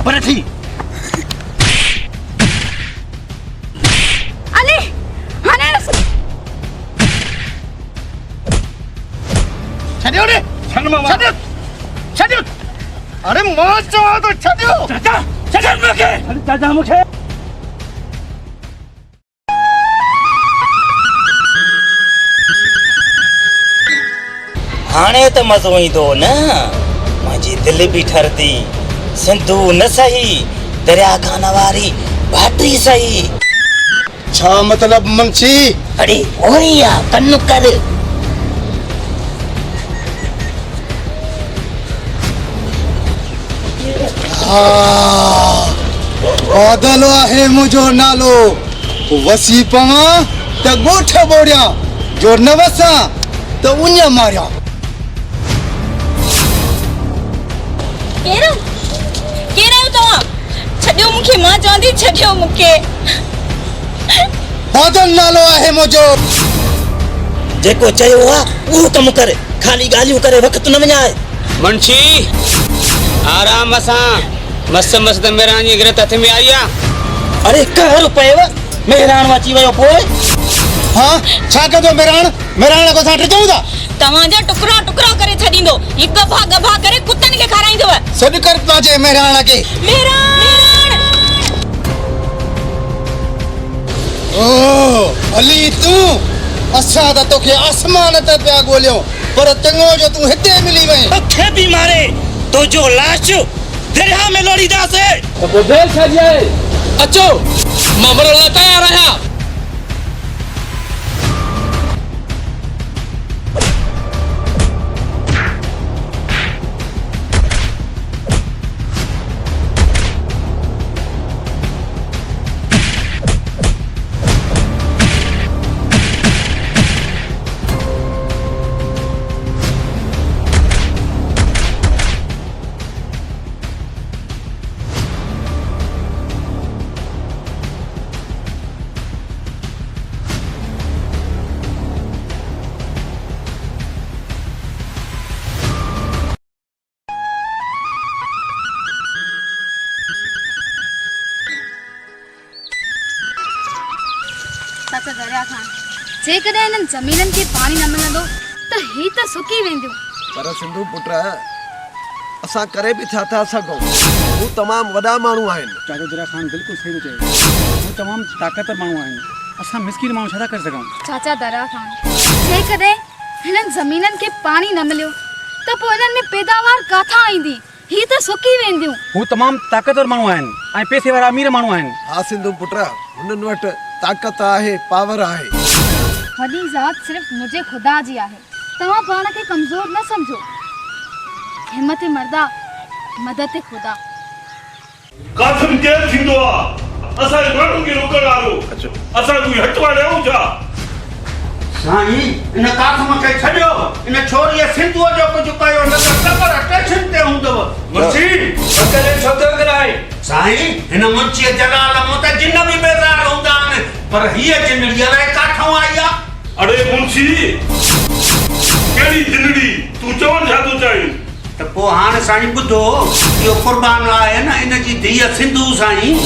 पर थी अली हनेस छॾियो रे छॾियो अरे मां चवां तो छॾियो छॾियो मूंखे चाचा मूंखे हाणे त मज़ो ईंदो न मुंहिंजी दिलि बि ठरदी सिंधु न सही दरिया खान वारी बाटरी सही छा मतलब मुंशी अरे ओया कन्नु कर बादल आहे मुंहिंजो नालो वसी पवां त ॻोठ ॿोड़ियां जो न वसां त उञ मारियां केरु तव्हां छॾियो मूंखे मां चवंदी छॾियो मूंखे बादल नालो आहे मुंहिंजो जेको चयो आहे उहो कमु कर, खाली ॻाल्हियूं करे वक़्तु न विञाए। मुंशी आराम सां मस्त मस्त मेहरान जी गिरत हथ में आई आहे। अरे कहर पयव, मेहरान अची वियो पोइ। हाँ छा कजो मेहरान को असां टिचूं था? तव्हांजा टुकड़ा टुकड़ा करे छॾींदो, हिकु गभा गभा करे कुतनि खे खाराईंदव। सॾु कर पंहिंजे मेहरान खे। ओ अली तूं, असां त तोखे आसमान ते पिया ॻोल्हियूं, पर चङो जो तूं हिते मिली वहीं। तोखे बि मारे तुंहिंजो लाश दरिया में लोड़ींदासीं। त पोइ देरि छा जी आहे? अचो, मां मरण लाइ तयारु आहियां। चाचा दरिया खान, जेकॾहिं इन्हनि ज़मीननि खे पाणी न मिलंदो त ही त सुकी वेंदियूं। पर सिंधु पुट असां करे बि छा था सघूं, हू तमामु वॾा माण्हू आहिनि। चाचा दरिया खान बिल्कुलु सही चयो, हू तमामु ताक़तवर माण्हू आहिनि, असां मिसकिन माण्हू छा था करे सघूं। चाचा दरिया खान, जेकॾहिं हिननि ज़मीननि खे पाणी न मिलियो त पोइ हिननि में पैदावार काथां ईंदी? ही त सुकी वेंदियूं। हू तमामु ताक़तवर माण्हू आहिनि ऐं पैसे वारा अमीर माण्हू आहिनि। हा सिंधु पुट, हुननि वटि ताक़त आहे, पावर आहे। वॾी ज़ात सिर्फ़ मुझे खुदा जी आहे, तव्हां पाण खे कमज़ोर न सम्झो। हिम्मत मर्दा, मदद खुदा। कासिम केर थींदो आहे? असां माण्हुनि खे रोकण वारो। असां कोई हटवाड़ियूं छा? साईं, इन कासिम खे छॾियो, इन छोरीअ सिंधुअ जो कुझु कयो न त ख़बर स्टेशन ते हूंदव। मुंशी अकेले छो थो कराए? साईं, हिन मुंशीअ जलाल मूं त जिन बि बेज़ार हूंदा आहिनि, पर हीअ जिनड़ी अलाए काथां आई आहे। अरे मुंशी, कहिड़ी जिनड़ी? तूं चवण छा थो चाहीं? त पोइ हाणे साईं ॿुधो, इहो कुर्बान आहे न इन जी धीअ सिंधु साईं।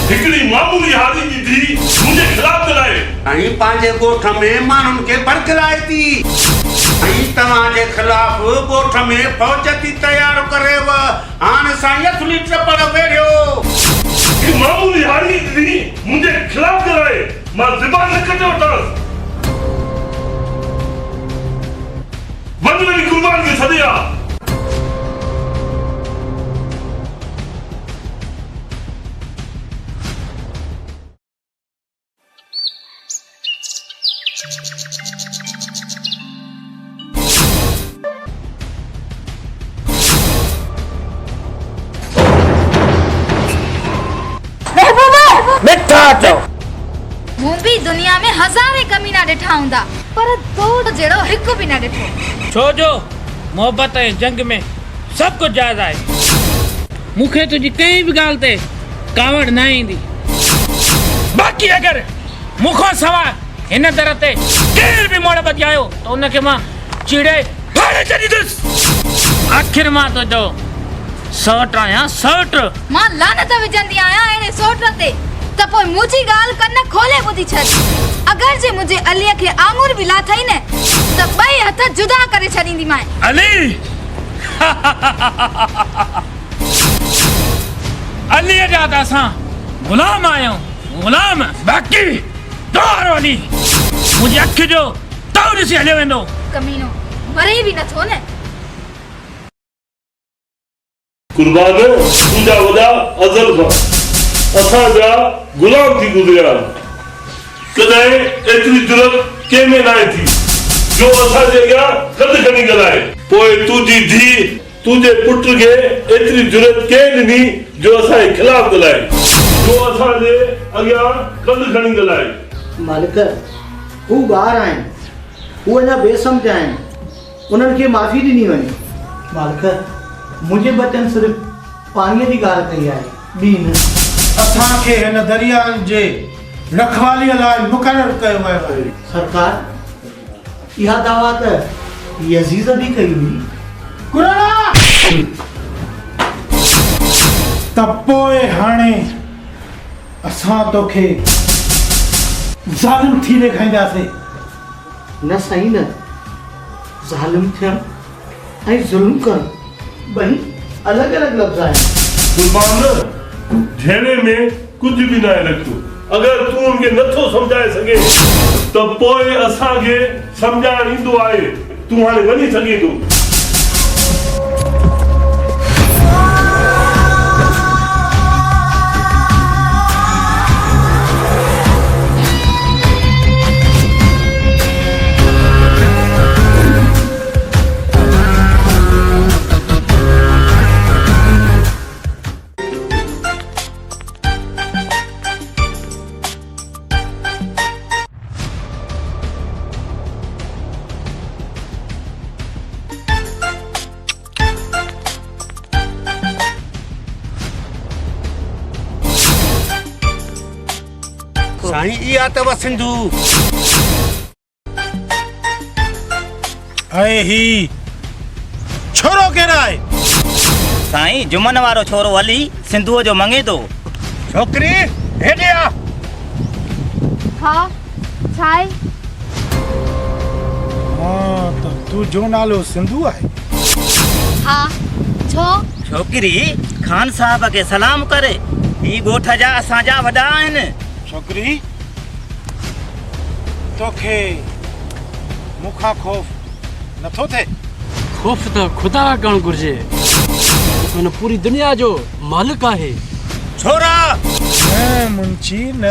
हिकिड़ी मामूली हारी जी धीउ मुंहिंजे ख़िलाफ़ ॻाल्हाए ऐं पंहिंजे ॻोठ में माण्हुनि खे बरगलाए थी, ऐं तव्हांजे ख़िलाफ़ ॻोठ में फ़ौज थी तयारु करेव। हाणे साईं असली चपड़ वेढ़ियो। ही मामूली हारी जी धीउ मुंहिंजे ख़िलाफ़ ॻाल्हाए, मां ज़बान न कटे वठांसि। वञ कुर्बान खे सॾिया। मूं भी दुनिया में हज़ारे कमीना ॾिठा हूंदा, पर तो जहिड़ो हिकु बि न ॾिठो। छो जो मोहब्बत ऐं जंग में सभु कुझु जाइज़ आहे। मूंखे तुंहिंजी कंहिं बि ॻाल्हि ते कावड़ न ईंदी। बाक़ी अगरि मूंखां सवाइ हिन दर ते केर बि मोड़ बजायो त उनखे मां चिड़े फाड़े छॾींदुसि। आख़िर मां तुंहिंजो सौट आहियां, सौट। मां लानत विझंदी आहियां अहिड़े सौट ते, त पोइ मुंहिंजी ॻाल्हि कन खोले ॿुधी छॾ। अगरि जे मुंहिंजे अलीअ खे आङुर बि लाथई न त ॿई हथ जुदा करे छॾींदीमांइ। अली अलीअ जा त असां ग़ुलाम आहियूं, ग़ुलाम। बाक़ी तोहर अली मुंहिंजी अखि जो तो ॾिसी हलियो वेंदो। कमीनो मरे बि नथो न। कुर्बान तुंहिंजा वॾा अज़ल खां असांजा गुलाम थी गुज़रिया। कॾहिं एतिरी ज़रूरत कंहिंमें न आहे थी जो असांजे अॻियां कदु खणी ॻाल्हाए। पोइ तुंहिंजी धीउ तुंहिंजे पुट खे एतिरी ज़रूरत कंहिं ॾिनी जो असांजे ख़िलाफ़ ॻाल्हाए, जो असांजे अॻियां कदु खणी ॻाल्हाए। मालिक, हू ॿार आहिनि, हू अञा बेसम्झ आहिनि, उन्हनि खे माफ़ी ॾिनी वञे। मालिक, मुंहिंजे बचनि सिर्फ़ु पाणीअ जी ॻाल्हि कई आहे, ॿी न। असांखे हिन दरिया जे रखवालीअ लाइ मुक़ररु कयो वियो आहे। सरकार, इहा दावा त यज़ीद बि कई हुई। त पोइ हाणे असां तोखे ज़ालिम थी ॾेखारींदासीं। न साईं न, ज़ालिम थियण ऐं ज़ुल्म करण ॿई अलॻि अलॻि लफ़्ज़ आहिनि। कुर्बान झेड़े में कुझु बि न आहे रखियो। अगरि तूं उनखे नथो सम्झाए सघे त पोइ असांखे सम्झाइण ईंदो आहे। तूं हाणे वञी सघीं थो। साईं इहा अथव सिंधू। ऐं ही छोरो केरु आहे? साईं जुमन वारो छोरो हली सिंधुअ जो मंगे थो। छोकिरी हेॾे आ। हा छा आहे? हाँ त तुंहिंजो नालो सिंधू आहे? हा छो? छोकिरी खान साहब खे सलाम करे। ही ॻोठ जा असांजा वॾा आहिनि। छोकिरी तोखे मूंखां खौफ़ नथो थिए? खौफ़ त ख़ुदा करणु घुरिजे। हुन पूरी दुनिया जो मालिक आहे। छोरा न मुंची न।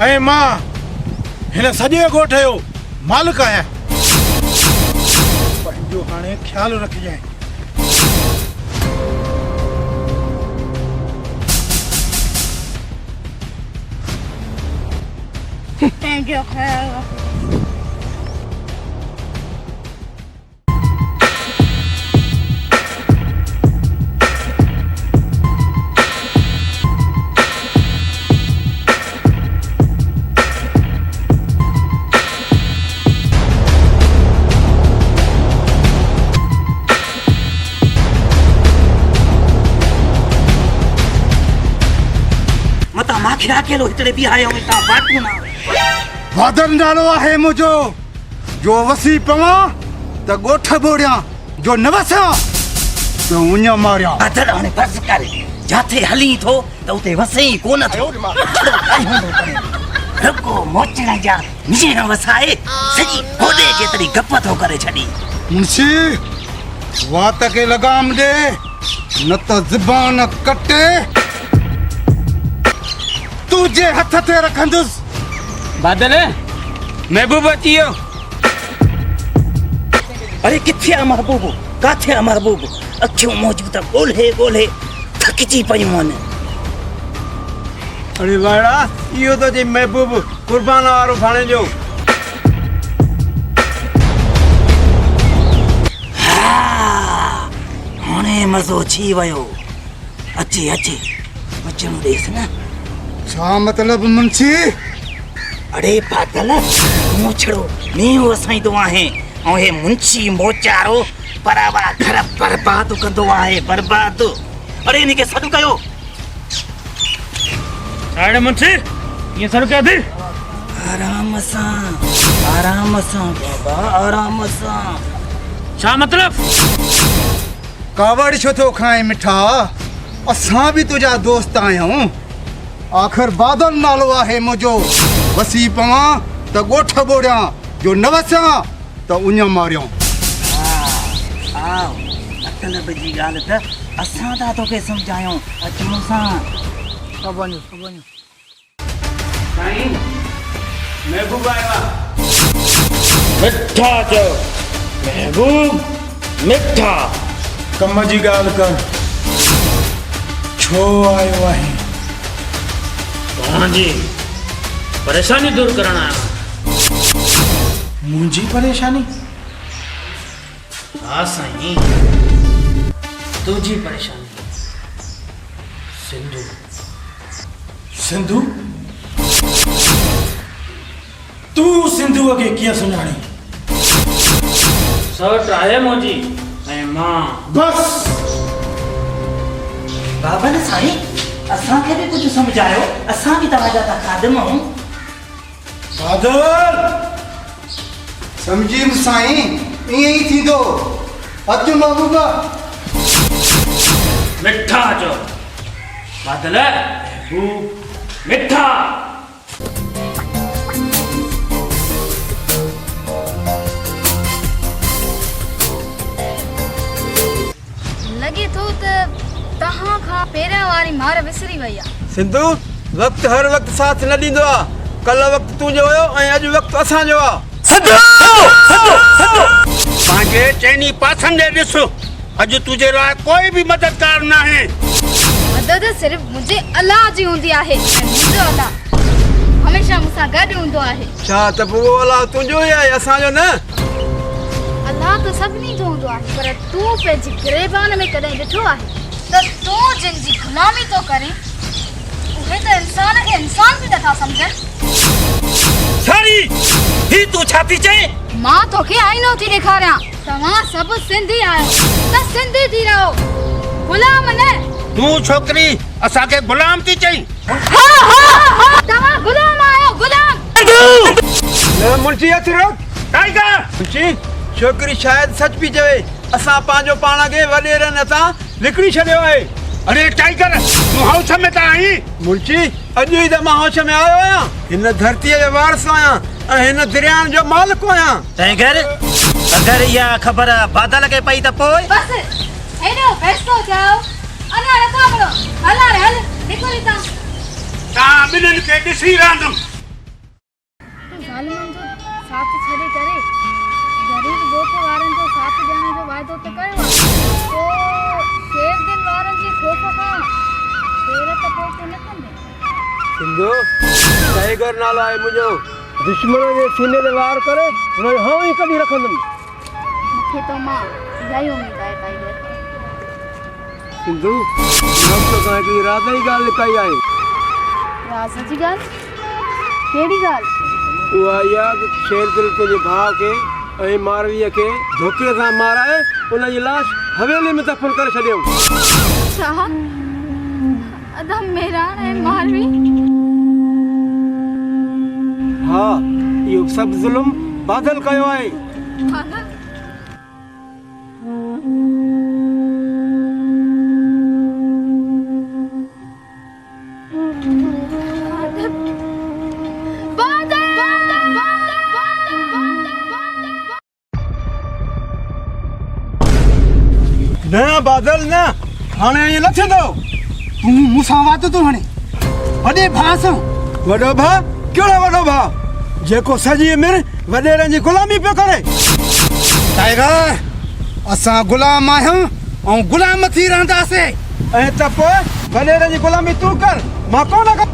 ऐं मां हिन सॼे ॻोठ जो मालिक आहियां। पंहिंजो हाणे ख़्यालु रखजांइ। पंहिंजो ख़्यालु मता मांखे अकेलो हितड़े बि आयो हितां बाटू ना। बादल नालो आहे मुंहिंजो। जो वसी पवां त ॻोठ ॿोड़ियां, जो न वसां त उञ मारियां। बादल हाणे बस कर। जाथे हली थो त उते वसे ई कोन थो। रुको मोचण जा नीण वसाए सॼी होॾे जेतिरी गप थो करे छॾी। मुंशी वात खे लगाम ॾे न त ज़बान कटे तुंहिंजे हथ ते रखंदुसि। बादल महबूब अची वियो। अरे किथे आहे महबूब? काथे आहे महबूब? अखियूं मौजूद ॻोल्हे ॻोल्हे थकिजी पयूं आहिनि। अरे वाड़ा इहो तो जे महबूब कुर्बान वारो फाणे जो। हाणे मज़ो अची वियो। अचे अचे अचणु ॾेसि न। छा मतिलबु मुंशी? अड़े बादल मोछड़ो मींहुं वसाईंदो आहे ऐं हे मुंशी मोचारो परावा घर बर्बाद कंदो आहे। बर्बाद। अड़े इनखे सॾु कयो। अरे मुंशी ये सर क्या थी? आराम सां बाबा आराम सां। छा मतलब? कावड़ छो थो खाए मिठा? असां बि तुंहिंजा दोस्त आहियूं। आख़िर बादल नालो आहे मुंहिंजो। वसी पवां त ॻोठ ॿोड़ियां, जो न वसां त उञ मारियां। आओ मतलब जी ॻाल्हि त असां था तोखे सम्झायूं। अचूं सां। वञो साईं महबूब आयो आहे। मिठा चओ महबूब मिठा। कम जी ॻाल्हि कर। छो आयो आहे? तव्हांजी परेशानी दूर करण आयो। मुंहिंजी परेशानी? हाँ साईं तुझी परेशानी। सिंधु सिंधु तू सिंधु सिंधुअ खे कीअं सुञाणी? सट आहे मुंहिंजी ऐं मां बस बाबा ने साईं असांखे बि कुझु सम्झायो, असां बि तव्हांजा था खादम आहियूं। बादल समझी साईं, ईअं ई थींदो। अचु महबूबा। मिठा चो बादल मिठा। लॻे थो त तव्हां खां पहिरियां वारी मार विसरी वई आहे। सिंधु, वक़्तु हर वक़्तु साथ न ॾींदो आहे। कल्ह वक़्तु तुंहिंजो हुयो ऐं अॼु वक़्तु असांजो आहे। पंहिंजे चइनी पासनि ॾे ॾिस, अॼु तुंहिंजे लाइ कोई बि मददगार न आहे। मदद सिर्फ़ मुंहिंजे अलाह जी हूंदी आहे ऐं मुंहिंजो अलाह हमेशह मूंसां गॾु हूंदो आहे। छा त पोइ उहो अलाह तुंहिंजो ई आहे, असांजो न? अलाह त सभिनी जो हूंदो आहे, पर तूं पंहिंजी गिरेबान में कॾहिं ॾिठो आहे त तूं जिन जी ग़ुलामी थो करे उहे त इंसान खे इंसान बि नथा सम्झनि। सारी ही तूं छा थी चए? मां तोखे आईनो थी ॾेखारियां। तव्हां सभु सिंधी आहियो त सिंधी थी रहो, ग़ुलाम न। तूं छोकिरी असांखे ग़ुलाम थी चई? तव्हां ग़ुलाम आहियो, ग़ुलाम। न मुंशी अचरो टाइगर। मुंशी छोकिरी शायदि सच पई चवे। असां पंहिंजो पाण खे वॾेरनि असां लिकड़ी छॾियो आहे। अरे टाइगर, तूं होश में त आहीं? मुंशी अॼु ई त मां होश में आयो आहियां। हिन धरतीअ जो वारस आहियां ऐं हिन दरियान जो मालिक आहियां। टाइगर, अगरि इहा ख़बर बादल खे पई त पोइ बस हेॾो फ़ैसिलो चयो, अञा नथा वञो। हल हाणे हल, निकिरी था। तव्हां ॿिन्हिनि खे ॾिसी रहंदुमि। ज़ालिमनि जो साथ छॾे करे ग़रीब ॻोठ वारनि जो साथ ॾियण जो वाइदो त कयो आहे, पोइ शेरदिन वारनि जी खोफ खां शेर त पोइ न कंदे। सिंधु, टाइगर नालो आहे मुंहिंजो। दुश्मन जे सीने ते वार करे हुन जो हाँ ई कढी रखंदुमि। मूंखे तो मां इहा ई उमेद आहे टाइगर। सिंधु, हम तो खां हिकिड़ी राज़ जी ॻाल्हि लिकाई आहे। राज़ जी ॻाल्हि? कहिड़ी ॻाल्हि? उहा इहा त शेरदिल तुंहिंजे भाउ खे ऐं मारवीअ खे धोखे सां माराए उन जी लाश हवेली में दफ़न करे छॾियऊं। छा? अदम मेरान ऐं मारवी? हा, इहो सभु ज़ुल्म बादल कयो आहे। बादल? न बादल न, हाणे ईअं न थींदो। तूं मूंसां वादो थो हणे वॾे भाउ सां? वॾो भाउ? कहिड़ो वॾो भाउ जेको सॼी उमिरि वॾेरनि जी ग़ुलामी पियो करे? टाइगर, असां ग़ुलाम आहियूं ऐं ग़ुलाम थी रहंदासीं। ऐं त पोइ वॾेरनि जी ग़ुलामी तूं कर, मां कोन कर।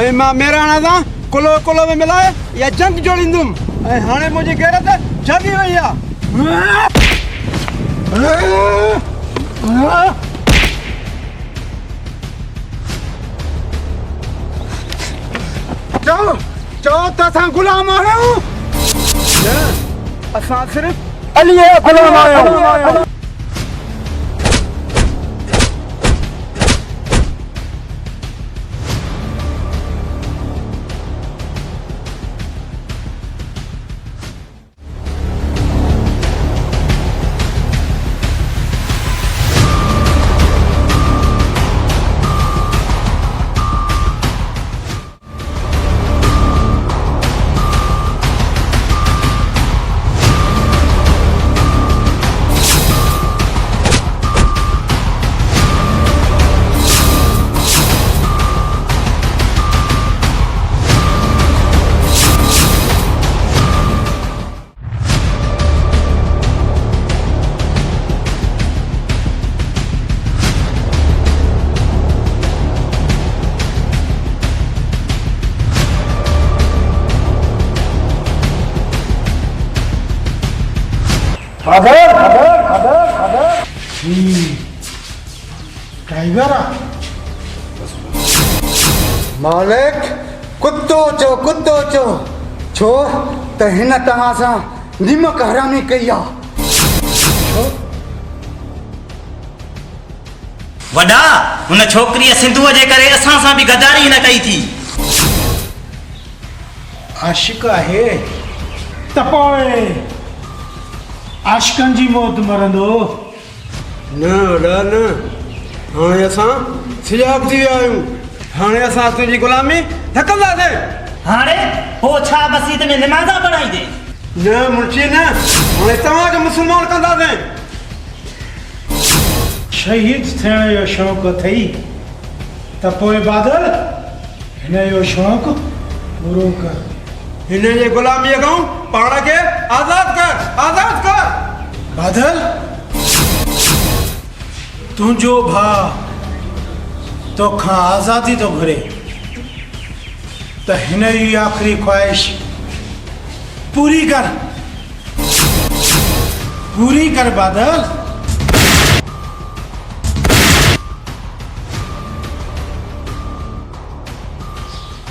ऐं मां मेराणा सां कुलो कुलो में मिलाए या जंग जोड़ींदुमि। ऐं हाणे मुंहिंजी गैरत जागी वई आहे। चओ त असां ग़ुलाम आहियूं। असां सिर्फ़ अली जा ग़ुलाम आहियूं। टाइगर मालिक कुत्तो चो छो त हिन तव्हां सां निमक हरामी कई आहे। वॾा हुन छोकिरीअ सिंधुअ जे करे असां सां बि गदारी न कई थी। आशिक आहे त पोइ आशिकनि जी मौत मरंदो न वॾा न, हाणे असां सिजाब थी विया आहियूं। हाणे असां तुंहिंजी गुलामी न कंदासीं। हाणे हो छा मस्जिद में निमाज़ा पढ़ाईंदे? न मुंशी न, हाणे तव्हांखे मुस्लमान कंदासीं। शहीद थियण जो शौक़ु अथई त पोइ बादल हिन जो शौक़ु पूरो कर। हिन जे गुलामीअ खां पाण खे आज़ाद कर, आज़ाद कर। बादल तुंहिंजो भाउ तोखां आज़ादी थो घुरे त हिन जी आख़िरी ख्वाहिश पूरी कर, पूरी कर बादल।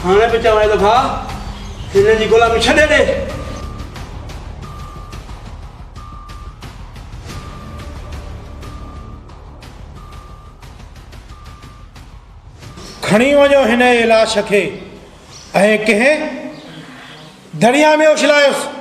हाणे बि चवां थो भाउ, हिन जी गुलामी छॾे ॾे। खणी वञो हिन जे लाश खे ऐं कंहिं दरिया में उछलायोसि।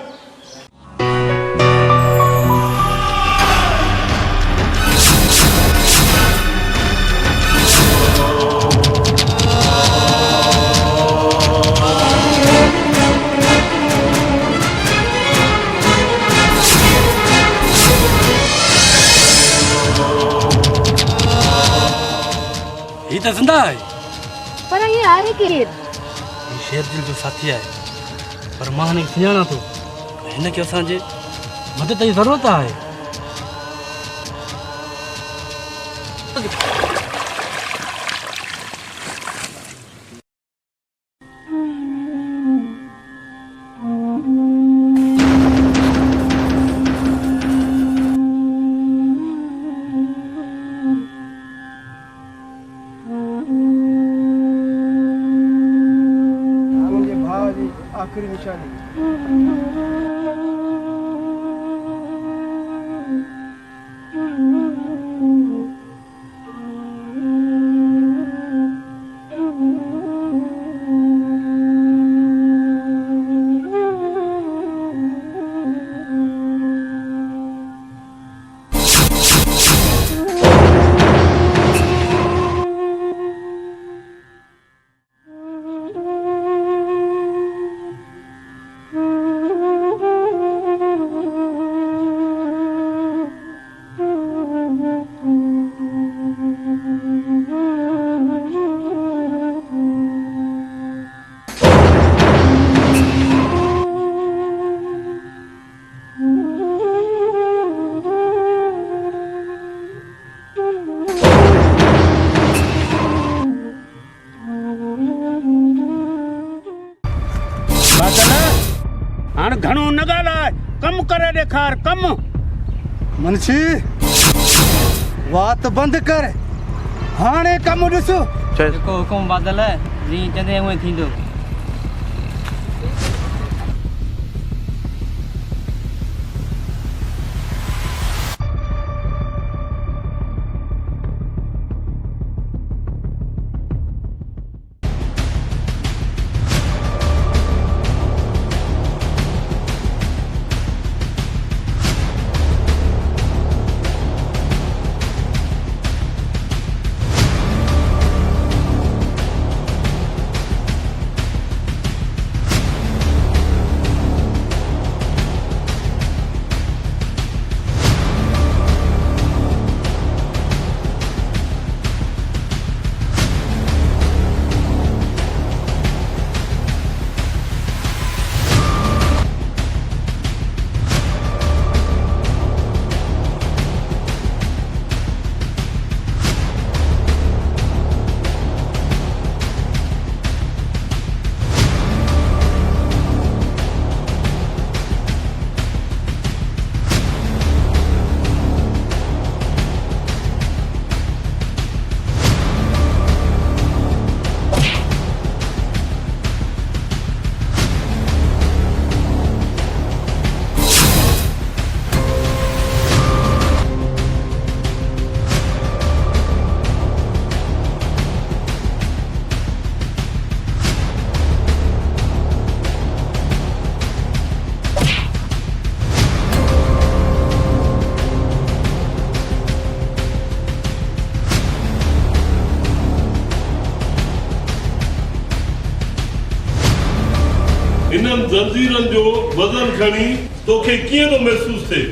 ही त ज़िंदा आहे, पर ये आहे केरु? ही शेरदिल जो साथी आहे, पर मां हिन खे सुञाणा थो। हिन खे असांजे मदद जी ज़रूरत आहे। आखिरी निशानी। हाणे घणो न ॻाल्हाए, कम करे ॾेखार कम। मुंशी वात बंदि कर, हाणे कम ॾिसो। जेको हुकुम बादल जीअं चंदे उहे थींदो। जंजीरनि जो वज़न खणी तोखे कीअं थो महसूस थिए?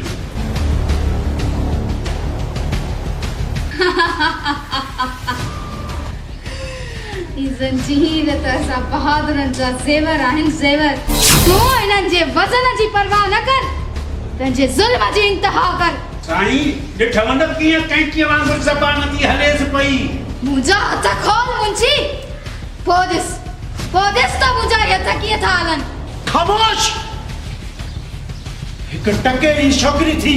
ई जंजीर त असां बहादुरनि जा ज़ेवर आहिनि ज़ेवर। तूं इन्हनि जे वज़न जी परवाह न कर, पंहिंजे ज़ुल्म जी इंतिहा कर। साईं ॾिठव न कीअं कैंचीअ वांगुरु ज़बान थी हलेस पई। मुंहिंजा हथ खोल मुंशी, पोइ ॾिस त मुंहिंजा हथ कीअं था हलनि। ख़ामोश! हिकु टकेरी छोकिरी थी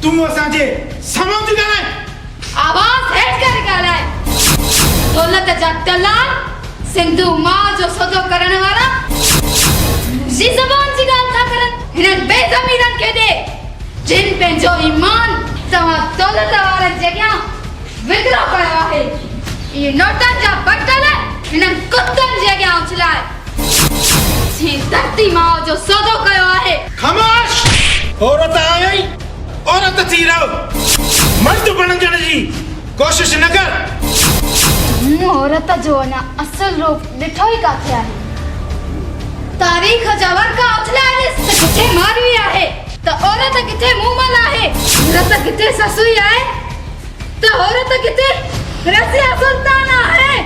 तूं असांजे साम्हूं थी ॻाल्हाए। आवाज़ हेठि करे ॻाल्हाए। दौलत जा दलाल, सिंधु मां जो सौदो करण वारा मुंहिंजी ज़बान जी ॻाल्हि था करनि। हिननि बेज़मीरनि खे ॾे जिन पंहिंजो ईमान तव्हां दौलत वारनि जे अॻियां विकिरो कयो आहे। इहे नोटनि जा बटल हिननि कुतनि जे अॻियां उछलाए जीअं धरती मां जो सौदो कयो आहे। ख़ामोश! औरत आई औरत थी रहो, मर्द बणजण जी कोशिश न कर। तूं औरत जो अञा असुल रूप ॾिठो ई काथे आहे। तारीख़ जा वर्का उछलाए ॾिस त किथे मारवी आहे, त औरत किथे मूमल आहे, औरत किथे ससुई आहे, त औरत किथे रसिया सुल्तान आहे।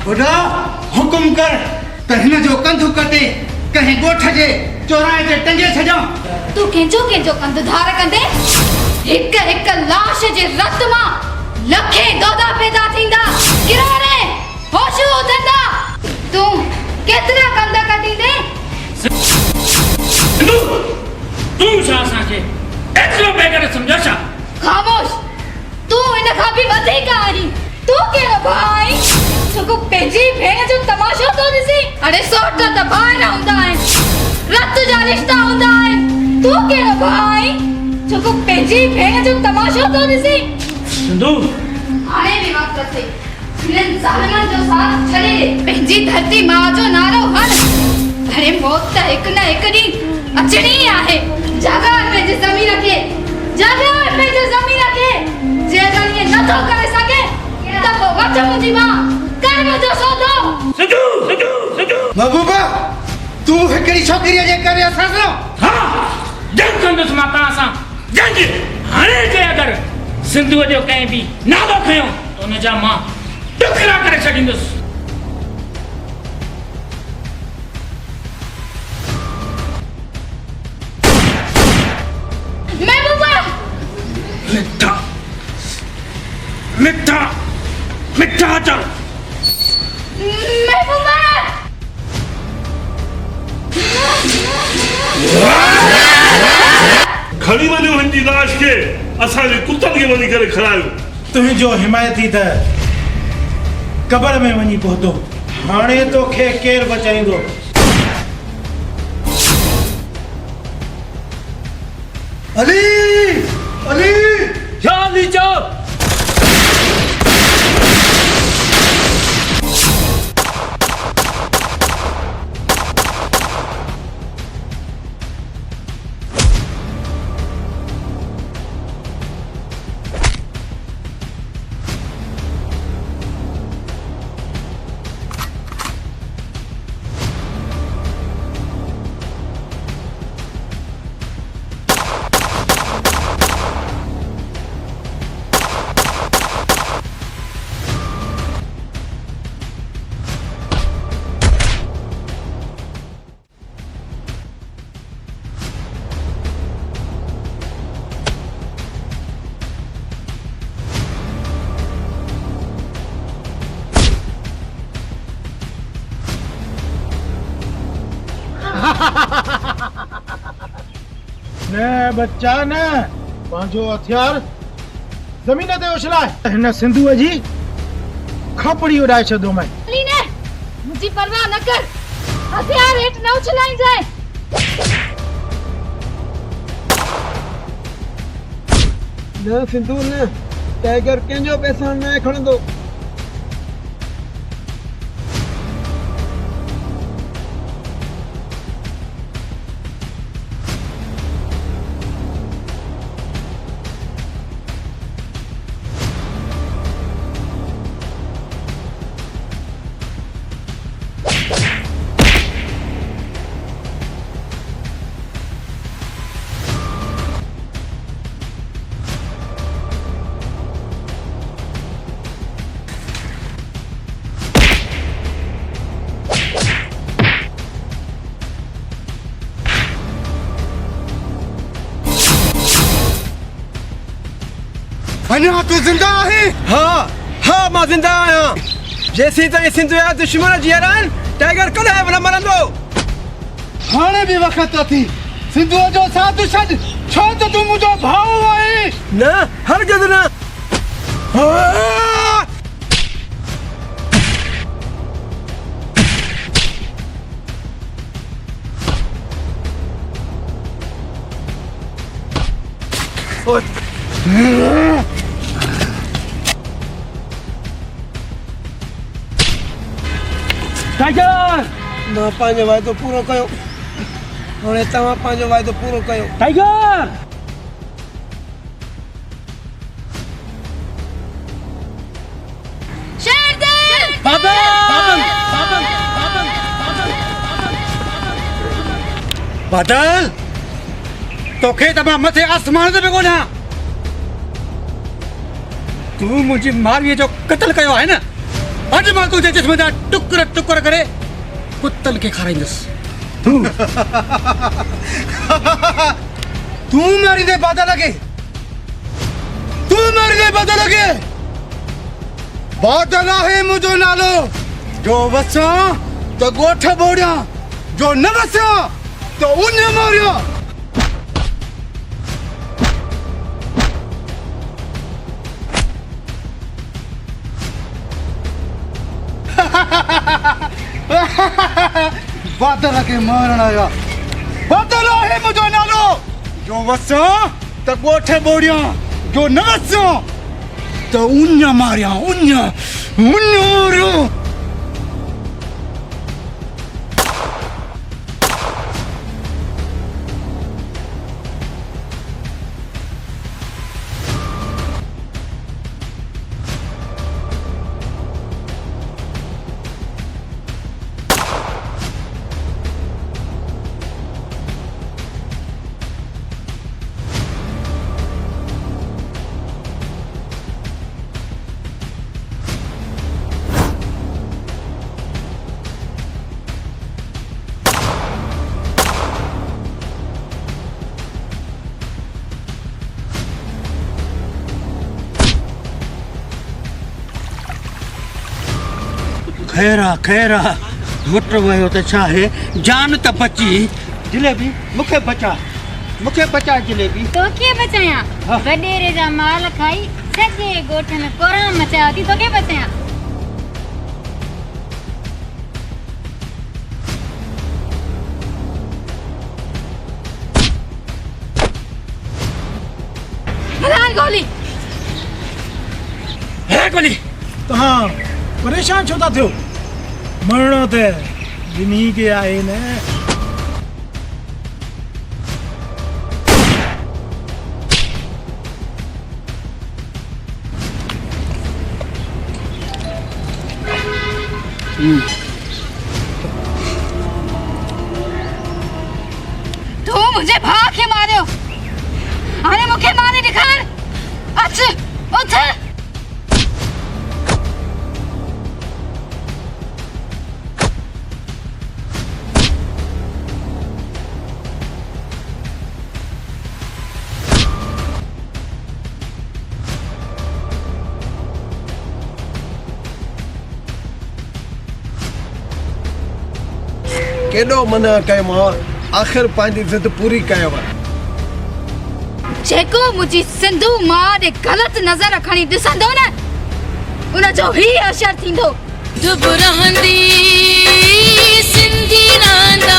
बुढ़ा हुकुम कर त हिन जो कंधु कटे कंहिं ॻोठ जे चौराहे ते टंगे छॾां। तूं कंहिंजो कंधु धार कंदे? हिक हिक लाश जे रत मां लखे दोदा पैदा थींदा, किरारे होशू उथंदा। तूं केतिरा कंध कटींदे? तूं छा असांखे एतिरो बेगर सम्झो छा? ख़ामोश! तूं हिन खां बि वधीक आहीं। तूं कहिड़ो भाउ आहीं जेको पंहिंजी भेण जो तमाशो थो ॾिसी? अड़े सोट त भाउ न हूंदा आहिनि, रत जा रिश्ता हूंदा आहिनि। तूं कहिड़ो भाउ आहीं जेको पंहिंजी भेण जो तमाशो थो ॾिसी? सिंधु हाणे बि वक़्तु अथई, हिननि ज़ालिमनि जो साथ छॾे ॾे, पंहिंजी धरती माउ जो नारो हण। अरे मौत त हिकु न हिकु ॾींहुं अचणी ई आहे। जाॻाए पंहिंजी ज़मीर खे, जाॻाए पंहिंजी ज़मीर खे। जे अगरि इएं नथो करे सघे त पोइ वठ मुंहिंजी मां, कर मुंहिंजो सौदो। महबूबा, तूं हिकिड़ी छोकिरीअ जे करे असां सां जंग कंदुसि मां तव्हां सां, जंग। हाणे जे अगरि सिंधुअ जो कंहिं बि नालो खयों त हुनजा मां टुकड़ा करे छॾींदुसि। मिठा मिठा चल। महबूबा! खणी वञो हिनजी लाश खे, असांजे कुतनि खे वञी करे खणायो। तुंहिंजो हिमायती त कबर में वञी पहुतो, हाणे तोखे केरु बचाईंदो? अली! अली! छा अली चओ? ने बच्चा ने पंहिंजो हथियार ज़मीन ते उछलाए, हिन सिंधुअ जी खोपड़ी उड़ाए छॾो मैं। अली ने मुंहिंजी परवाह न कर, हथियार हेठि न उछलाइजांइ। न सिंधु न, टाइगर कंहिंजो पैसा न खणंदो। अञा तू जिंदा आहे? हाँ हाँ मां जिंदा आहियां। जेसीं ताईं सिंधु जा दुश्मन जीअरनि टाइगर कॾहिं बि न मरंदो। हाणे बि वक़्तु अथई सिंधुअ जो साथ छॾ, छो त तूं मुंहिंजो भाउ आहीं। न हरगिज़ न। टाइगर मां पंहिंजो वाइदो पूरो कयो, हाणे तव्हां पंहिंजो वाइदो पूरो कयो। टाइगर शेरदिल बादल बादल तोखे त मां मथे आसमान ते पियो ॻोल्हियां। तूं मुंहिंजी मारीअ जो क़त्ल कयो आहे न। अॼु मां तुंहिंजे जिस्म जा टुकर टुकर करे कुतनि खे खाराईंदुसि। तूं मारींदे बादल खे, तूं मारींदे बादल खे। बादल आहे मुंहिंजो नालो, जो वसां त ॻोठ ॿोड़ियां, जो न वसां त उन मारियां। बादल खे मारण आया। बादल आहे मुंहिंजो नालो, जो वसां त ॻोठ ॿोड़ियां, जो न वसां त उन मारियां, उन मारियां। खैरा खैरा मुट वियो त छा आहे, जान त बची। जिलेबी मूंखे बचा जिलेबी। तोखे बचाया? वडेरे जा माल खाई सॼे ॻोठ में कोराम मचाया थी, तोखे बचाया? हलाल गोली। हे गोली तव्हां परेशान छो था थियो? मरणो त ॿिन्ही खे आहे न। तू मुंहिंजे भाउ खे मारियो, हाणे मूंखे मारे ॾेखार। अच उथ। केॾो मना कयो, आख़िर पंहिंजी ज़िद पूरी कयो। जेको मुंहिंजी सिंधु मां ॾे ग़लति नज़र खणी ॾिसंदो न, उनजो ही असर थींदो। डुब रहंदी सिंधी रांद